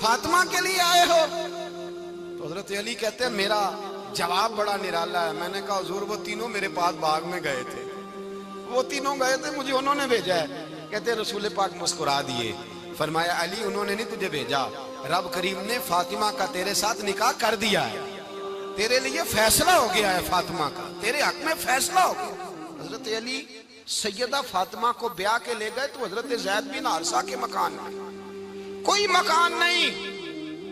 فاطمہ کے لیے آئے ہو؟ تو حضرت علی کہتے ہیں میرا جواب بڑا نرالا ہے، میں نے کہا حضور وہ تینوں میرے پاس باغ میں گئے تھے، وہ تینوں گئے تھے، مجھے انہوں نے بھیجا ہے۔ کہتے ہیں رسول پاک مسکرا دیے، فرمایا علی انہوں نے نہیں تجھے بھیجا، رب کریم نے فاطمہ کا تیرے ساتھ نکاح کر دیا ہے، تیرے لیے فیصلہ ہو گیا ہے، فاطمہ کا تیرے حق میں فیصلہ ہو گیا۔ حضرت علی سیدہ فاطمہ کو بیاہ کے لے گئے تو حضرت زید بن حارثہ کے مکان میں، کوئی مکان نہیں۔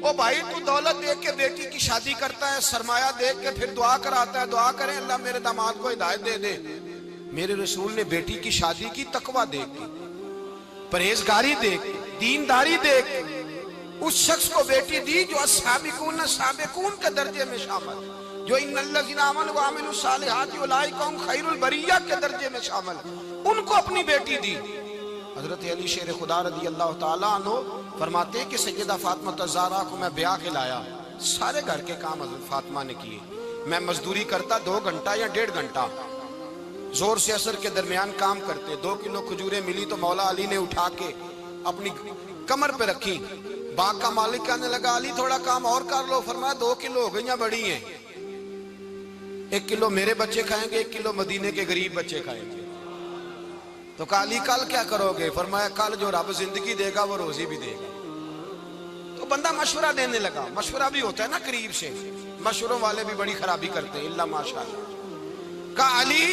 او بھائی تو دولت دیکھ کے بیٹی کی شادی کرتا ہے، سرمایہ دیکھ کے پھر دعا کراتا ہے، دعا کریں اللہ میرے داماد کو ہدایت دے دے۔ میرے رسول نے بیٹی کی شادی کی تقوی دیکھ کے، پرہیزگاری دیکھ کے، دینداری دیکھ کے اس شخص کو بیٹی دی جو السابقون سابقون کے درجے میں شامل، جو ان الذین آمنوا وعملوا الصالحات اولئک هم خیر البریہ کے درجے میں شامل، ان کو اپنی بیٹی دی۔ حضرت علی شیر خدا رضی اللہ تعالیٰ عنہ فرماتے ہیں کہ سیدہ فاطمہ الزہرا کو میں بیاہ کے لایا، سارے گھر کے کام حضرت فاطمہ نے کیے، میں مزدوری کرتا 2 گھنٹہ یا 1.5 گھنٹہ، زور سے عصر کے درمیان کام کرتے، 2 کلو کھجوریں ملی تو مولا علی نے اٹھا کے اپنی کمر پہ رکھی۔ باغ کا مالک کہنے لگا علی تھوڑا کام اور کر لو، فرمایا 2 کلو ہو گئیاں بڑی ہیں، 1 کلو میرے بچے کھائیں گے، 1 کلو مدینے کے غریب بچے کھائیں گے۔ تو کہا علی کل کیا کرو گے؟ فرمایا کل جو رب زندگی دے گا وہ روزی بھی دے گا۔ تو بندہ مشورہ دینے لگا، مشورہ بھی ہوتا ہے نا قریب سے، مشوروں والے بھی بڑی خرابی کرتے ہیں، اللہ ماشاءاللہ۔ کہا علی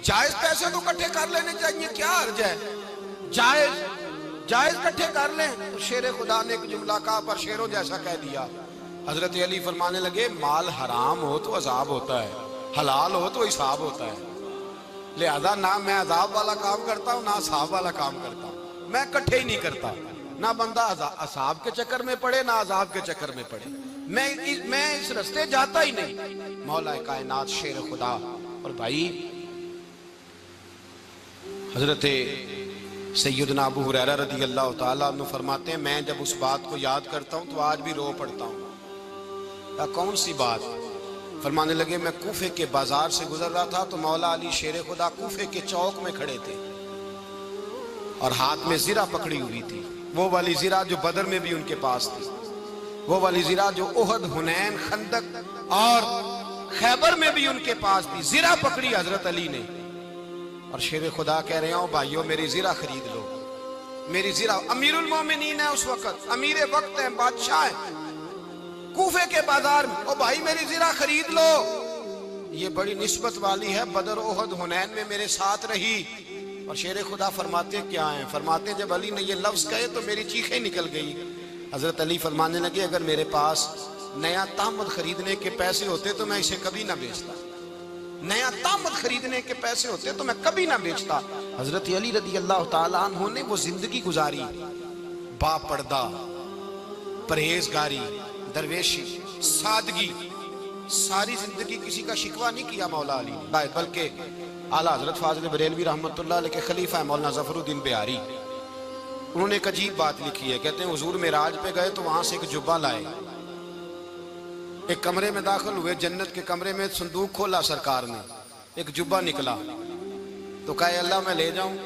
جائز پیسے تو کٹھے کر لینے چاہیے، کیا حرج ہے، جائز کٹھے کر لیں۔ تو شیر خدا نے ایک جملہ کہا پر شیروں جیسا کہہ دیا۔ حضرت علی فرمانے لگے مال حرام ہو تو عذاب ہوتا ہے، حلال ہو تو حساب ہوتا ہے، لہذا نہ میں عذاب والا کام کرتا ہوں نہ حساب والا کام کرتا ہوں، میں کٹھے ہی نہیں کرتا، نہ بندہ عذاب کے چکر میں پڑے نہ عذاب کے چکر میں پڑے، میں اس رستے جاتا ہی نہیں۔ مولا کائنات شیر خدا۔ اور بھائی حضرت سیدنا ابو ہریرہ رضی اللہ تعالیٰ عنہ فرماتے ہیں میں جب اس بات کو یاد کرتا ہوں تو آج بھی رو پڑتا ہوں۔ کون سی بات؟ فرمانے لگے میں کوفے کے بازار سے گزر رہا تھا تو مولا علی شیر خدا کوفے کے چوک میں کھڑے تھے اور ہاتھ میں زرہ پکڑی ہوئی تھی، وہ والی زرہ جو بدر میں بھی ان کے پاس تھی، وہ والی زرہ جو احد، حنین، خندق اور خیبر میں بھی ان کے پاس تھی، زرہ پکڑی حضرت علی نے اور شیر خدا کہہ رہے ہوں بھائیو میری زرہ خرید لو، میری زرہ۔ امیر المومنین ہے اس وقت، امیر وقت ہے، بادشاہ ہے کوفے کے بازار میں، او بھائی میری زرہ خرید لو، یہ بڑی نسبت والی ہے، بدر، احد، حنین میں میرے ساتھ رہی۔ اور شیر خدا فرماتے کیا ہیں؟ فرماتے جب علی نے یہ لفظ کہے تو میری چیخیں نکل گئی۔ حضرت علی فرمانے لگے اگر میرے پاس نیا تامد خریدنے کے پیسے ہوتے تو میں اسے کبھی نہ بیچتا، نیا تامد خریدنے کے پیسے ہوتے تو میں کبھی نہ بیچتا۔ حضرت علی رضی اللہ تعالیٰ عنہ نے وہ زندگی گزاری، با پردہ، پرہیزگاری، درویشی، سادگی، ساری زندگی کسی کا شکوہ نہیں کیا مولا علی نے، بلکہ اعلیٰ حضرت فاضل بریلوی رحمۃ اللہ علیہ کے خلیفہ ہے مولانا ظفر الدین بہاری، انہوں نے ایک عجیب بات لکھی ہے، کہتے ہیں حضور معراج پہ گئے تو وہاں سے ایک جبہ لائے، ایک کمرے میں داخل ہوئے، جنت کے کمرے میں صندوق کھولا سرکار نے، ایک جبہ نکلا تو کہا اللہ میں لے جاؤں؟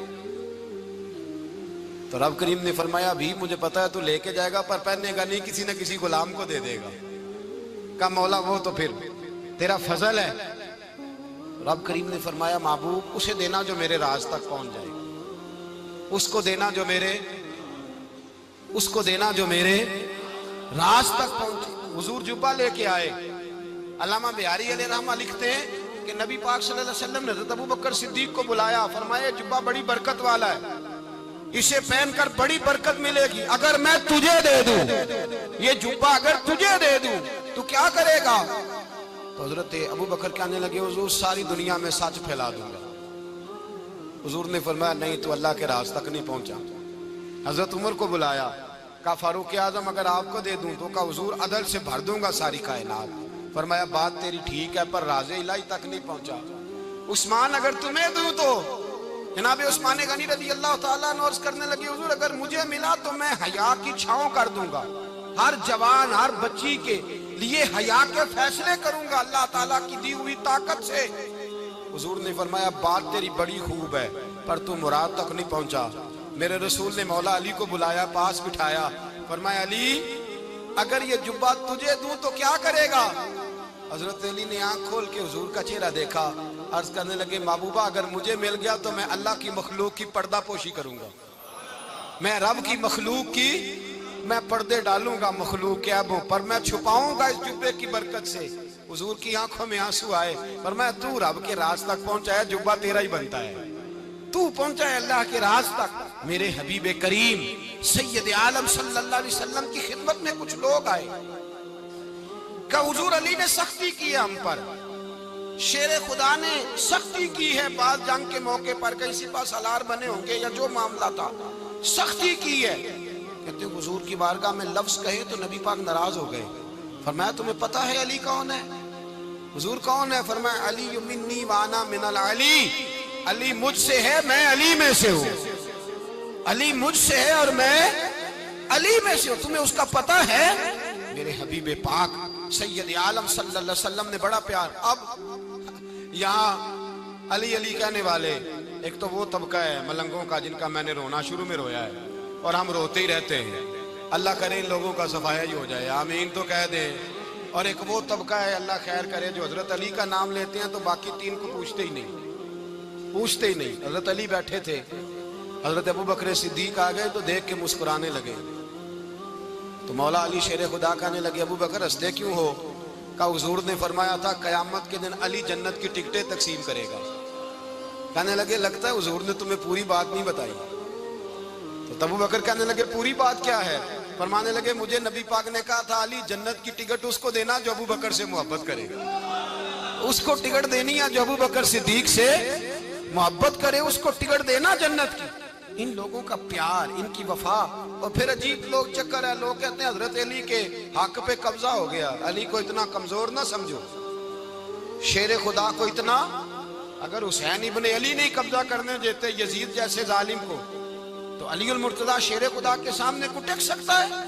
تو رب کریم نے فرمایا بھی مجھے پتا ہے تو لے کے جائے گا پر پہننے گا نہیں، کسی نہ کسی غلام کو دے دے گا۔ کہا مولا وہ تو پھر تیرا فضل ہے۔ رب کریم نے فرمایا محبوب اسے دینا جو میرے راز تک پہنچ جائے، اس کو دینا جو میرے راز تک پہنچے۔ حضور جبہ لے کے آئے، علامہ بہاری علیہ رحمہ لکھتے ہیں کہ نبی پاک صلی اللہ علیہ وسلم نے حضرت ابو بکر صدیق کو بلایا، فرمایا جبہ بڑی برکت والا ہے، اسے پہن کر بڑی برکت ملے گی، اگر میں تجھے دے دوں، یہ جبہ اگر تجھے دے دوں تو کیا کرے گا؟ تو حضرت ابو بکر کہنے لگے حضور ساری دنیا میں سچ پھیلا دوں گا۔ حضور نے فرمایا نہیں، تو اللہ کے راز تک نہیں پہنچا۔ حضرت عمر کو بلایا، کہا فاروق اعظم اگر آپ کو دے دوں تو کہا حضور عدل سے بھر دوں گا ساری کائنات۔ فرمایا بات تیری ٹھیک ہے پر راز الہی تک نہیں پہنچا۔ عثمان اگر تمہیں دوں تو جناب عثمان غنی رضی اللہ تعالیٰ عنہ عرض کرنے لگے حضور اگر مجھے ملا تو میں حیا کی چھاؤں کر دوں گا، ہر جوان ہر بچی کے لیے حیا کے فیصلے کروں گا اللہ تعالیٰ کی دی ہوئی طاقت سے۔ حضور نے فرمایا بات تیری بڑی خوب ہے پر تو مراد تک نہیں پہنچا۔ میرے رسول نے مولا علی کو بلایا، پاس بٹھایا، فرمایا علی اگر یہ جبہ تجھے دوں تو کیا کرے گا؟ حضرت علی نے آنکھ کھول کے حضور کا چہرہ دیکھا، عرض کرنے لگے محبوبہ اگر مجھے مل گیا تو میں اللہ کی مخلوق کی پردہ پوشی کروں گا، میں رب کی مخلوق کی میں پردے ڈالوں گا مخلوق کے عیبوں پر، میں چھپاؤں گا اس جبے کی برکت سے۔ حضور کی آنکھوں میں آنسو آئے، فرمایا تو رب کے راز تک پہنچا ہے، جبہ تیرا ہی بنتا ہے، تو پہنچا ہے اللہ کے راز تک۔ میرے حبیب کریم سید عالم صلی اللہ علیہ وسلم کی خدمت میں کچھ لوگ آئے کہ حضور علی نے سختی کی ہے ہم پر، شیر خدا نے سختی کی ہے، بعض جنگ کے موقع پر کہیں سپاہ سالار بنے ہوں گے یا جو معاملہ تھا سختی کی ہے۔ کہتے ہیں حضور کی بارگاہ میں لفظ کہے تو نبی پاک ناراض ہو گئے۔ فرمایا تمہیں پتہ ہے علی کون ہے؟ حضور کون ہے؟ فرمایا علی منی وانا من العلی، علی مجھ سے ہے میں علی میں سے ہوں، علی مجھ سے ہے اور میں علی میں سے ہوں، تمہیں اس کا پتہ ہے؟ میرے حبیب پاک سید عالم صلی اللہ علیہ وسلم نے بڑا پیار۔ اب یہاں علی علی کہنے والے ایک تو وہ طبقہ ہے ملنگوں کا جن کا میں نے رونا شروع میں رویا ہے اور ہم روتے ہی رہتے ہیں، اللہ کرے ان لوگوں کا صفایا ہی ہو جائے، آمین تو کہہ دیں۔ اور ایک وہ طبقہ ہے اللہ خیر کرے جو حضرت علی کا نام لیتے ہیں تو باقی تین کو پوچھتے ہی نہیں۔ حضرت علی بیٹھے تھے، حضرت ابو بکر صدیق آ گئے تو دیکھ کے مسکرانے لگے، تو مولا علی شیر خدا کہنے لگے ابو بکر ہنستے کیوں ہو؟ کہا حضور نے فرمایا تھا قیامت کے دن علی جنت کی ٹکٹیں تقسیم کرے گا۔ کہنے لگے لگتا ہے حضور نے تمہیں پوری بات نہیں بتائی۔ تو ابو بکر کہنے لگے پوری بات کیا ہے؟ فرمانے لگے مجھے نبی پاک نے کہا تھا علی جنت کی ٹکٹ اس کو دینا جو ابو بکر سے محبت کرے گا، اس کو ٹکٹ دینی ہے جو ابو بکر صدیق سے محبت کرے، اس کو ٹکٹ دینا جنت کی۔ ان لوگوں کا پیار، ان کی وفا۔ اور پھر عجیب لوگ چکر ہے، لوگ کہتے ہیں حضرت علی کے حق پہ قبضہ ہو گیا، علی کو اتنا کمزور نہ سمجھو، شیر خدا کو اتنا، اگر حسین ابن علی نہیں قبضہ کرنے دیتے یزید جیسے ظالم کو تو علی المرتضیٰ شیر خدا کے سامنے کو ٹک سکتا ہے؟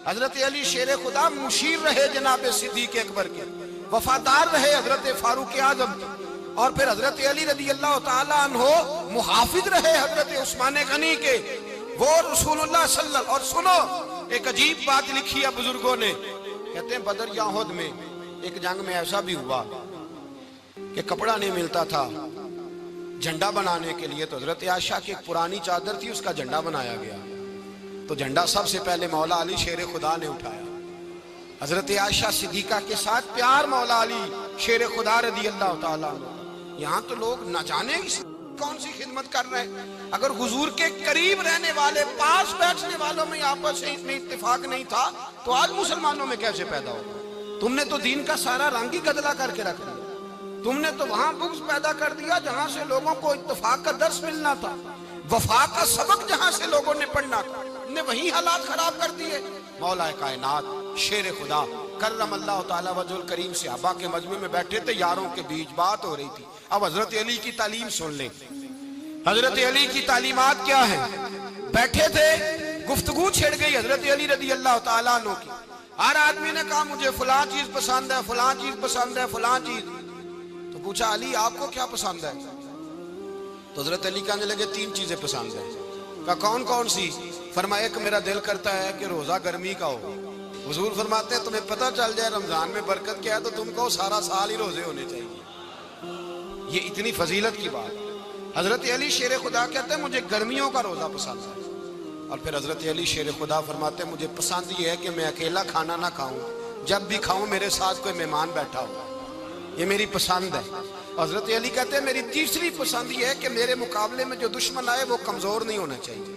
حضرت علی شیر خدا مشیر رہے جناب صدیق اکبر کے، وفادار رہے حضرت فاروق اعظم کے، اور پھر حضرت علی رضی اللہ تعالیٰ عنہ محافظ رہے حضرت عثمان غنی کے، وہ رسول اللہ صلی اللہ علیہ وسلم۔ اور سنو ایک عجیب بات لکھی ہے بزرگوں نے، کہتے ہیں بدر یا احد میں ایک جنگ میں ایسا بھی ہوا کہ کپڑا نہیں ملتا تھا جھنڈا بنانے کے لیے، تو حضرت عائشہ کی ایک پرانی چادر تھی اس کا جھنڈا بنایا گیا، تو جھنڈا سب سے پہلے مولا علی شیر خدا نے اٹھایا۔ حضرت عائشہ صدیقہ کے ساتھ پیار مولا علی شیر خدا رضی اللہ تعالیٰ عنہ۔ یہاں تو لوگ نہ جانے کون سی خدمت کر رہے ہیں، اگر حضور کے قریب رہنے والے پاس بیٹھنے والوں میں آپس میں اتفاق نہیں تھا تو آج مسلمانوں میں کیسے پیدا ہو؟ تم نے تو دین کا سارا رنگ ہی گدلا کر کے رکھ دیا، تم نے تو وہاں بغض پیدا کر دیا جہاں سے لوگوں کو اتفاق کا درس ملنا تھا، وفا کا سبق جہاں سے لوگوں نے پڑھنا تھا، نے وہی حالات خراب کر دیے۔ مولا کائنات شیر خدا کرم اللہ تعالیٰ وجہ الکریم صحابہ کے مجمع میں بیٹھے تھے، یاروں کے بیچ بات ہو رہی تھی۔ اب حضرت علی کی تعلیم سن لیں، حضرت علی کی تعلیمات کیا ہیں؟ بیٹھے تھے، گفتگو چھڑ گئی حضرت علی رضی اللہ تعالیٰ عنہ کی، ہر آدمی نے کہا مجھے فلاں چیز پسند ہے، فلاں چیز پسند ہے، فلاں چیز۔ تو پوچھا علی آپ کو کیا پسند ہے؟ تو حضرت علی کہنے لگے تین چیزیں پسند ہیں۔ کہا کون کون سی؟ فرمایا ایک میرا دل کرتا ہے کہ روزہ گرمی کا ہو، حضور فرماتے ہیں تمہیں پتہ چل جائے رمضان میں برکت کیا ہے تو تم کو سارا سال ہی روزے ہونے چاہیے، یہ اتنی فضیلت کی بات۔ حضرت علی شیر خدا کہتے ہیں مجھے گرمیوں کا روزہ پسند ہے، اور پھر حضرت علی شیر خدا فرماتے ہیں مجھے پسند یہ ہے کہ میں اکیلا کھانا نہ کھاؤں، جب بھی کھاؤں میرے ساتھ کوئی مہمان بیٹھا ہو۔ یہ میری پسند ہے۔ حضرت علی کہتے ہیں میری تیسری پسند یہ ہے کہ میرے مقابلے میں جو دشمن آئے وہ کمزور نہیں ہونا چاہیے،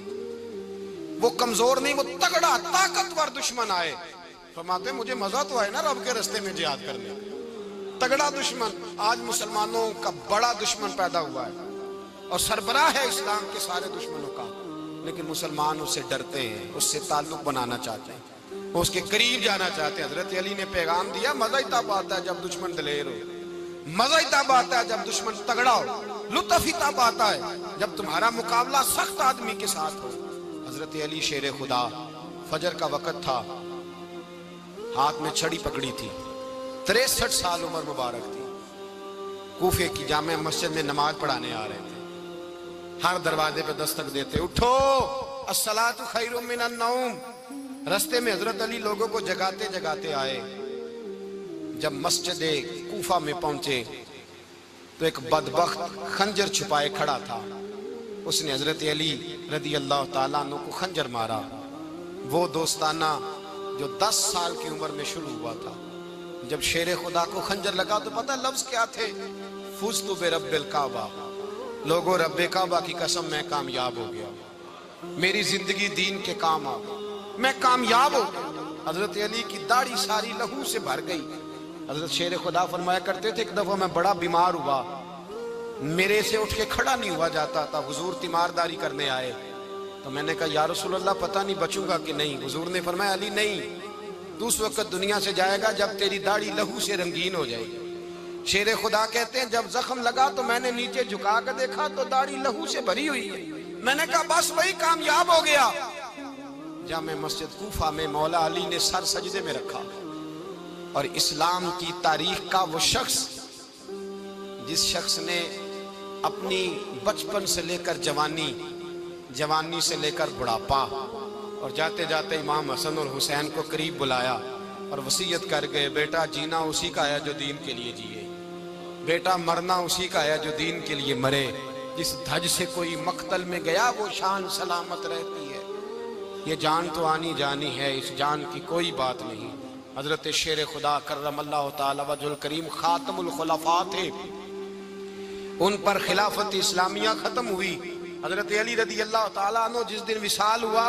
وہ کمزور نہیں، وہ تگڑا طاقتور دشمن آئے۔ فرماتے ہیں مجھے مزہ تو آئے نا رب کے راستے میں جہاد کرنے کا، تگڑا دشمن۔ آج مسلمانوں کا بڑا دشمن پیدا ہوا ہے اور سربراہ ہے اسلام کے سارے دشمنوں کا، لیکن مسلمان اس سے ڈرتے ہیں، اس سے تعلق بنانا چاہتے ہیں، وہ اس کے قریب جانا چاہتے ہیں۔ حضرت علی نے پیغام دیا مزہ ہی تب آتا ہے جب دشمن دلیر ہو، مزہ ہی تب آتا ہے جب دشمن تگڑا ہو، لطف ہی تب آتا ہے جب تمہارا مقابلہ سخت آدمی کے ساتھ ہو۔ حضرت علی شیر خدا، فجر کا وقت تھا، ہاتھ میں چھڑی پکڑی تھی، 63 سال عمر مبارک تھی، کوفے کی جامع مسجد میں نماز پڑھانے آ رہے تھے۔ ہر دروازے پہ دستک دیتے، اٹھو الصلاۃ خیر من النوم۔ رستے میں حضرت علی لوگوں کو جگاتے جگاتے آئے۔ جب مسجد کوفہ میں پہنچے تو ایک بدبخت خنجر چھپائے کھڑا تھا، اس نے حضرت علی رضی اللہ تعالیٰ عنہ کو خنجر مارا۔ وہ دوستانہ جو 10 سال کی عمر میں شروع ہوا تھا، جب شیر خدا کو خنجر لگا تو پتہ لفظ کیا تھے؟ فزت برب الکعبہ، لوگوں رب کعبہ کی قسم میں کامیاب ہو گیا، میری زندگی دین کے کام آ گئی، میں کامیاب ہو گیا۔ حضرت علی کی داڑھی ساری لہو سے بھر گئی۔ حضرت شیر خدا فرمایا کرتے تھے ایک دفعہ میں بڑا بیمار ہوا، میرے سے اٹھ کے کھڑا نہیں ہوا جاتا تھا، حضور تیمارداری کرنے آئے تو میں نے کہا یا رسول اللہ پتہ نہیں بچوں گا کہ نہیں۔ حضور نے فرمایا علی نہیں، تو اس وقت دنیا سے جائے گا جب تیری داڑھی لہو سے رنگین ہو جائے گی۔ شیر خدا کہتے ہیں جب زخم لگا تو میں نے نیچے جھکا کر دیکھا تو داڑھی لہو سے بھری ہوئی ہے، میں نے کہا بس وہی کامیاب ہو گیا۔ جامع مسجد کوفہ میں مولا علی نے سر سجدے میں رکھا، اور اسلام کی تاریخ کا وہ شخص جس شخص نے اپنی بچپن سے لے کر جوانی، جوانی سے لے کر بڑھاپا، اور جاتے جاتے امام حسن اور حسین کو قریب بلایا اور وصیت کر گئے بیٹا جینا اسی کا ہے جو دین کے لیے جیے، بیٹا مرنا اسی کا ہے جو دین کے لیے مرے، جس دھج سے کوئی مقتل میں گیا وہ شان سلامت رہتی ہے، یہ جان تو آنی جانی ہے، اس جان کی کوئی بات نہیں۔ حضرت شیر خدا کرم اللہ تعالی وجہ الکریم خاتم الخلفاء تھے، ان پر خلافت اسلامیہ ختم ہوئی۔ حضرت علی رضی اللہ تعالیٰ عنہ جس دن وصال ہوا،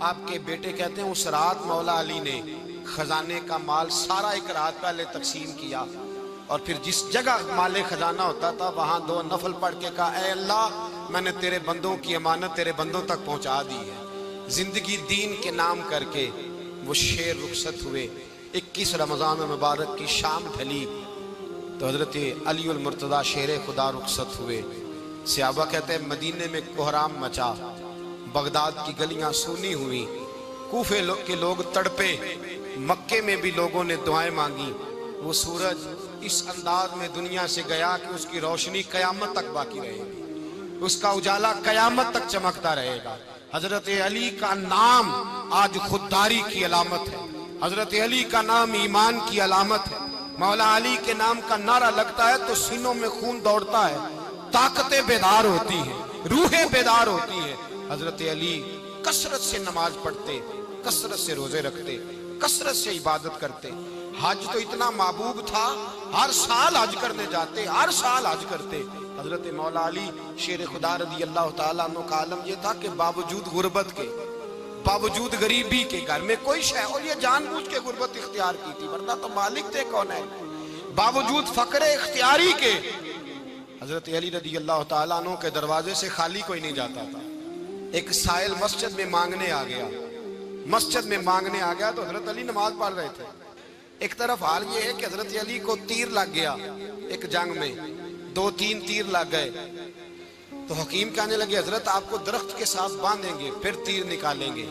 آپ کے بیٹے کہتے ہیں اس رات مولا علی نے خزانے کا مال سارا ایک رات پہلے تقسیم کیا، اور پھر جس جگہ مال خزانہ ہوتا تھا وہاں 2 نفل پڑھ کے کہا اے اللہ میں نے تیرے بندوں کی امانت تیرے بندوں تک پہنچا دی ہے۔ زندگی دین کے نام کر کے وہ شیر رخصت ہوئے۔ 21 رمضان مبارک کی شام ڈھلی تو حضرت علی المرتضیٰ شیر خدا رخصت ہوئے۔ صحابہ کہتے ہیں مدینے میں کوہرام مچا، بغداد کی گلیاں سونی ہوئی، کوفے کے لوگ تڑپے، مکے میں بھی لوگوں نے دعائیں مانگی۔ وہ سورج اس انداز میں دنیا سے گیا کہ اس کی روشنی قیامت تک باقی رہے گی، اس کا اجالا قیامت تک چمکتا رہے گا۔ حضرت علی کا نام آج خودداری کی علامت ہے، حضرت علی کا نام ایمان کی علامت ہے۔ مولا علی کے نام کا نعرہ لگتا ہے تو سینوں میں خون دوڑتا ہے، طاقتیں بیدار ہوتی ہیں، روحیں بیدار ہوتی ہیں۔ حضرت علی کثرت سے نماز پڑھتے، کثرت سے روزے رکھتے، کثرت سے عبادت کرتے۔ حج تو اتنا محبوب تھا، ہر سال حج کرنے جاتے، ہر سال حج کرتے۔ حضرت مولا علی شیر خدا رضی اللہ تعالیٰ عنہ کا عالم یہ تھا کہ باوجود غربت کے، باوجود غریبی کے، گھر میں کوئی شے، اور یہ جان بوجھ کے غربت اختیار کی تھی ورنہ تو مالک تھے کون ہے، باوجود فقر اختیاری کے حضرت علی رضی اللہ تعالیٰ عنہ کے دروازے سے خالی کوئی نہیں جاتا تھا۔ ایک سائل مسجد میں مانگنے آ گیا، مسجد میں مانگنے آ گیا تو حضرت علی نماز پڑھ رہے تھے۔ ایک طرف حال یہ ہے کہ حضرت علی کو تیر لگ گیا، ایک جنگ میں 2-3 تیر لگ گئے تو حکیم کہنے لگے حضرت آپ کو درخت کے ساتھ باندھیں گے پھر تیر نکالیں گے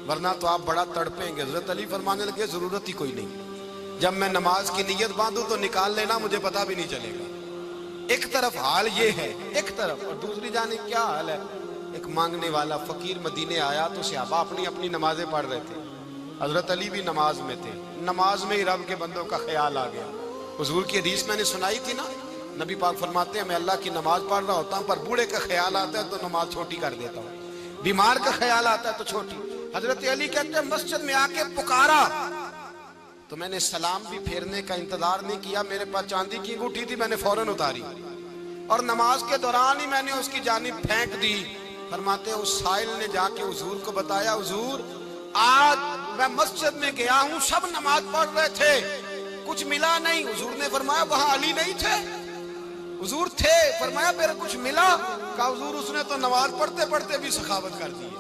ورنہ تو آپ بڑا تڑپیں گے۔ حضرت علی فرمانے لگے ضرورت ہی کوئی نہیں، جب میں نماز کی نیت باندھوں تو نکال لینا، مجھے پتہ بھی نہیں چلے گا۔ ایک طرف حال یہ ہے، ایک طرف، اور دوسری جانب کیا حال ہے؟ ایک مانگنے والا فقیر مدینے آیا تو صحابہ اپنی اپنی نمازیں پڑھ رہے تھے، حضرت علی بھی نماز میں تھے۔ نماز میں ہی رب کے بندوں کا خیال آ گیا۔ حضور کی حدیث میں نے سنائی تھی نا، نبی پاک فرماتے ہیں میں اللہ کی نماز پڑھ رہا ہوتا ہوں پر بوڑھے کا خیال آتا ہے تو نماز چھوٹی کر دیتا ہوں، بیمار کا خیال آتا ہے تو چھوٹی۔ حضرت علی کہتے ہیں مسجد میں آ کے پکارا تو میں نے سلام بھی پھیرنے کا انتظار نہیں کیا، میرے پاس چاندی کی انگوٹھی تھی، میں نے فوراً اتاری اور نماز کے دوران ہی میں نے اس کی جانب پھینک دی۔ فرماتے ہیں اس سائل نے جا کے حضور کو بتایا، حضور آج میں مسجد میں گیا ہوں، سب نماز پڑھ رہے تھے، کچھ ملا نہیں۔ حضور نے فرمایا وہاں علی نہیں تھے؟ حضور تھے۔ فرمایا پھر کچھ ملا؟ کہا حضور اس نے تو نماز پڑھتے پڑھتے بھی سخاوت کر دی،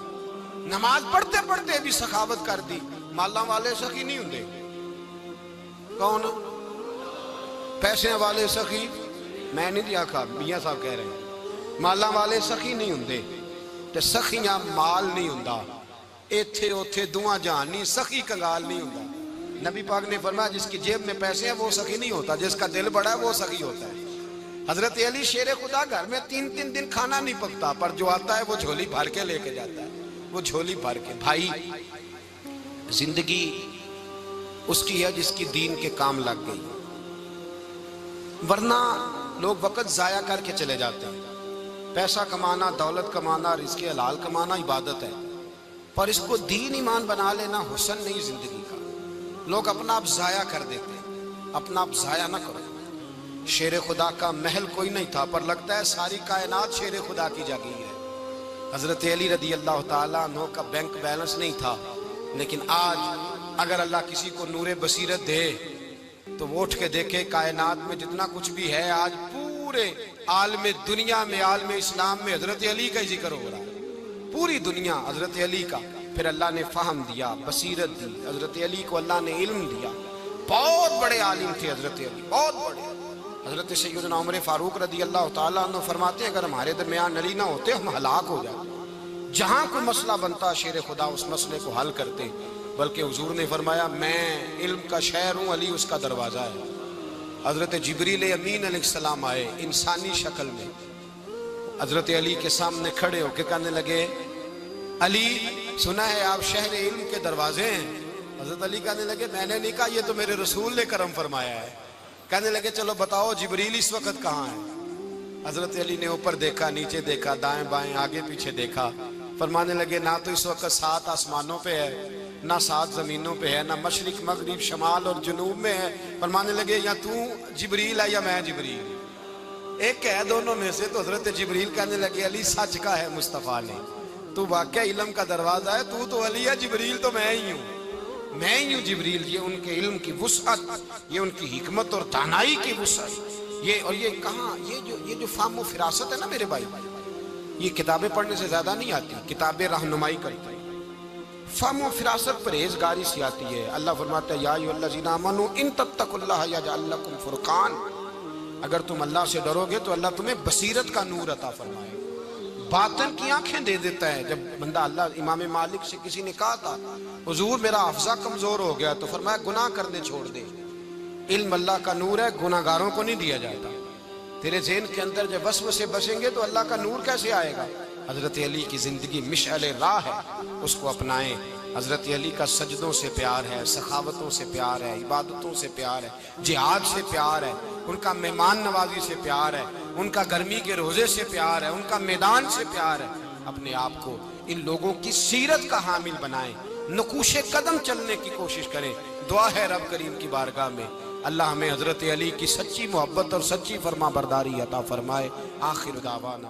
نماز پڑھتے پڑھتے بھی سخاوت کر دی۔ مالاں والے سخی نہیں ہوندے؟ کون؟ پیسے والے سخی؟ میں نہیں دیا کھا، میاں صاحب کہہ رہے ہیں مالاں والے سخی نہیں ہوندے، تے سخیاں مال نہیں ہوندا، ایتھے اوتھے دعا جہان نہیں، سخی کنگال نہیں ہوندا۔ نبی پاک نے فرمایا جس کی جیب میں پیسے ہیں وہ سخی نہیں ہوتا، جس کا دل بڑا ہے وہ سخی ہوتا ہے۔ حضرت علی شیر خدا گھر میں 3 دن کھانا نہیں پکتا، پر جو آتا ہے وہ جھولی بھر کے لے کے جاتا ہے، وہ جھولی بھر کے۔ بھائی زندگی اس کی ہے جس کی دین کے کام لگ گئی، ورنہ لوگ وقت ضائع کر کے چلے جاتے ہیں۔ پیسہ کمانا، دولت کمانا، رزق حلال کمانا عبادت ہے، پر اس کو دین ایمان بنا لینا حسن نہیں زندگی کا۔ لوگ اپنا آپ ضائع کر دیتے ہیں، اپنا آپ ضائع نہ کرو۔ شیر خدا کا محل کوئی نہیں تھا، پر لگتا ہے ساری کائنات شیر خدا کی جگہ ہے۔ حضرت علی رضی اللہ تعالیٰ عنہ کا بینک بیلنس نہیں تھا، لیکن آج اگر اللہ کسی کو نور بصیرت دے تو وہ اٹھ کے دیکھے کائنات میں جتنا کچھ بھی ہے، آج پورے عالم دنیا میں، عالم اسلام میں حضرت علی کا ہی ذکر ہو رہا ہے، پوری دنیا حضرت علی کا۔ پھر اللہ نے فہم دیا، بصیرت دی، حضرت علی کو اللہ نے علم دیا۔ بہت بڑے عالم تھے حضرت علی، بہت بڑے۔ حضرت سیدنا عمر فاروق رضی اللہ تعالیٰ عنہ فرماتے ہیں اگر ہمارے درمیان علی نہ ہوتے ہم ہلاک ہو جاتے، جہاں کوئی مسئلہ بنتا شیر خدا اس مسئلے کو حل کرتے، بلکہ حضور نے فرمایا میں علم کا شہر ہوں، علی اس کا دروازہ ہے۔ حضرت جبریل امین علیہ السلام آئے انسانی شکل میں، حضرت علی کے سامنے کھڑے ہو کے کہنے لگے علی سنا ہے آپ شہر علم کے دروازے ہیں؟ حضرت علی کہنے لگے میں نے نہیں کہا، یہ تو میرے رسول نے کرم فرمایا ہے۔ کہنے لگے چلو بتاؤ جبریل اس وقت کہاں ہے؟ حضرت علی نے اوپر دیکھا، نیچے دیکھا، دائیں بائیں آگے پیچھے دیکھا، فرمانے لگے نہ تو اس وقت 7 آسمانوں پہ ہے، نہ 7 زمینوں پہ ہے، نہ مشرق مغرب شمال اور جنوب میں ہے۔ فرمانے لگے یا تو جبریل ہے یا میں جبریل، ایک ہے دونوں میں سے۔ تو حضرت جبریل کہنے لگے علی سچ کا ہے مصطفیٰ نے، تو واقعہ علم کا دروازہ ہے، تو علی ہے، جبریل تو میں ہی ہوں، میں ہی ہوں جبریل۔ یہ ان کے علم کی وسعت، یہ ان کی حکمت اور دانائی کی وسعت، یہ کہاں یہ جو فہم و فراست ہے نا میرے بھائی، یہ کتابیں پڑھنے سے زیادہ نہیں آتی، کتابیں رہنمائی کرتی ہیں۔ فہم و فراست پرہیزگاری سے آتی ہے۔ اللہ فرماتا ہے یا ایھا الذین آمنوا ان تتقوا اللہ یجعل لکم فرقان، اگر تم اللہ سے ڈرو گے تو اللہ تمہیں بصیرت کا نور عطا فرمائے، باطن کی آنکھیں دے دیتا ہے۔ جب بندہ اللہ، امام مالک سے کسی نے کہا تھا حضور میرا حافظہ کمزور ہو گیا، تو فرمایا گناہ کرنے چھوڑ دے، علم اللہ کا نور ہے، گناہ گاروں کو نہیں دیا جاتا۔ تیرے ذہن کے اندر جب وسوسے بسیں گے تو اللہ کا نور کیسے آئے گا؟ حضرت علی کی زندگی مشعل راہ ہے، اس کو اپنائیں۔ حضرت علی کا سجدوں سے پیار ہے، سخاوتوں سے پیار ہے، عبادتوں سے پیار ہے، جہاد سے پیار ہے، ان کا مہمان نوازی سے پیار ہے، ان کا گرمی کے روزے سے پیار ہے، ان کا میدان سے پیار ہے۔ اپنے آپ کو ان لوگوں کی سیرت کا حامل بنائیں، نقوش قدم چلنے کی کوشش کریں۔ دعا ہے رب کریم کی بارگاہ میں اللہ ہمیں حضرت علی کی سچی محبت اور سچی فرما برداری عطا فرمائے۔ آخر دعوانا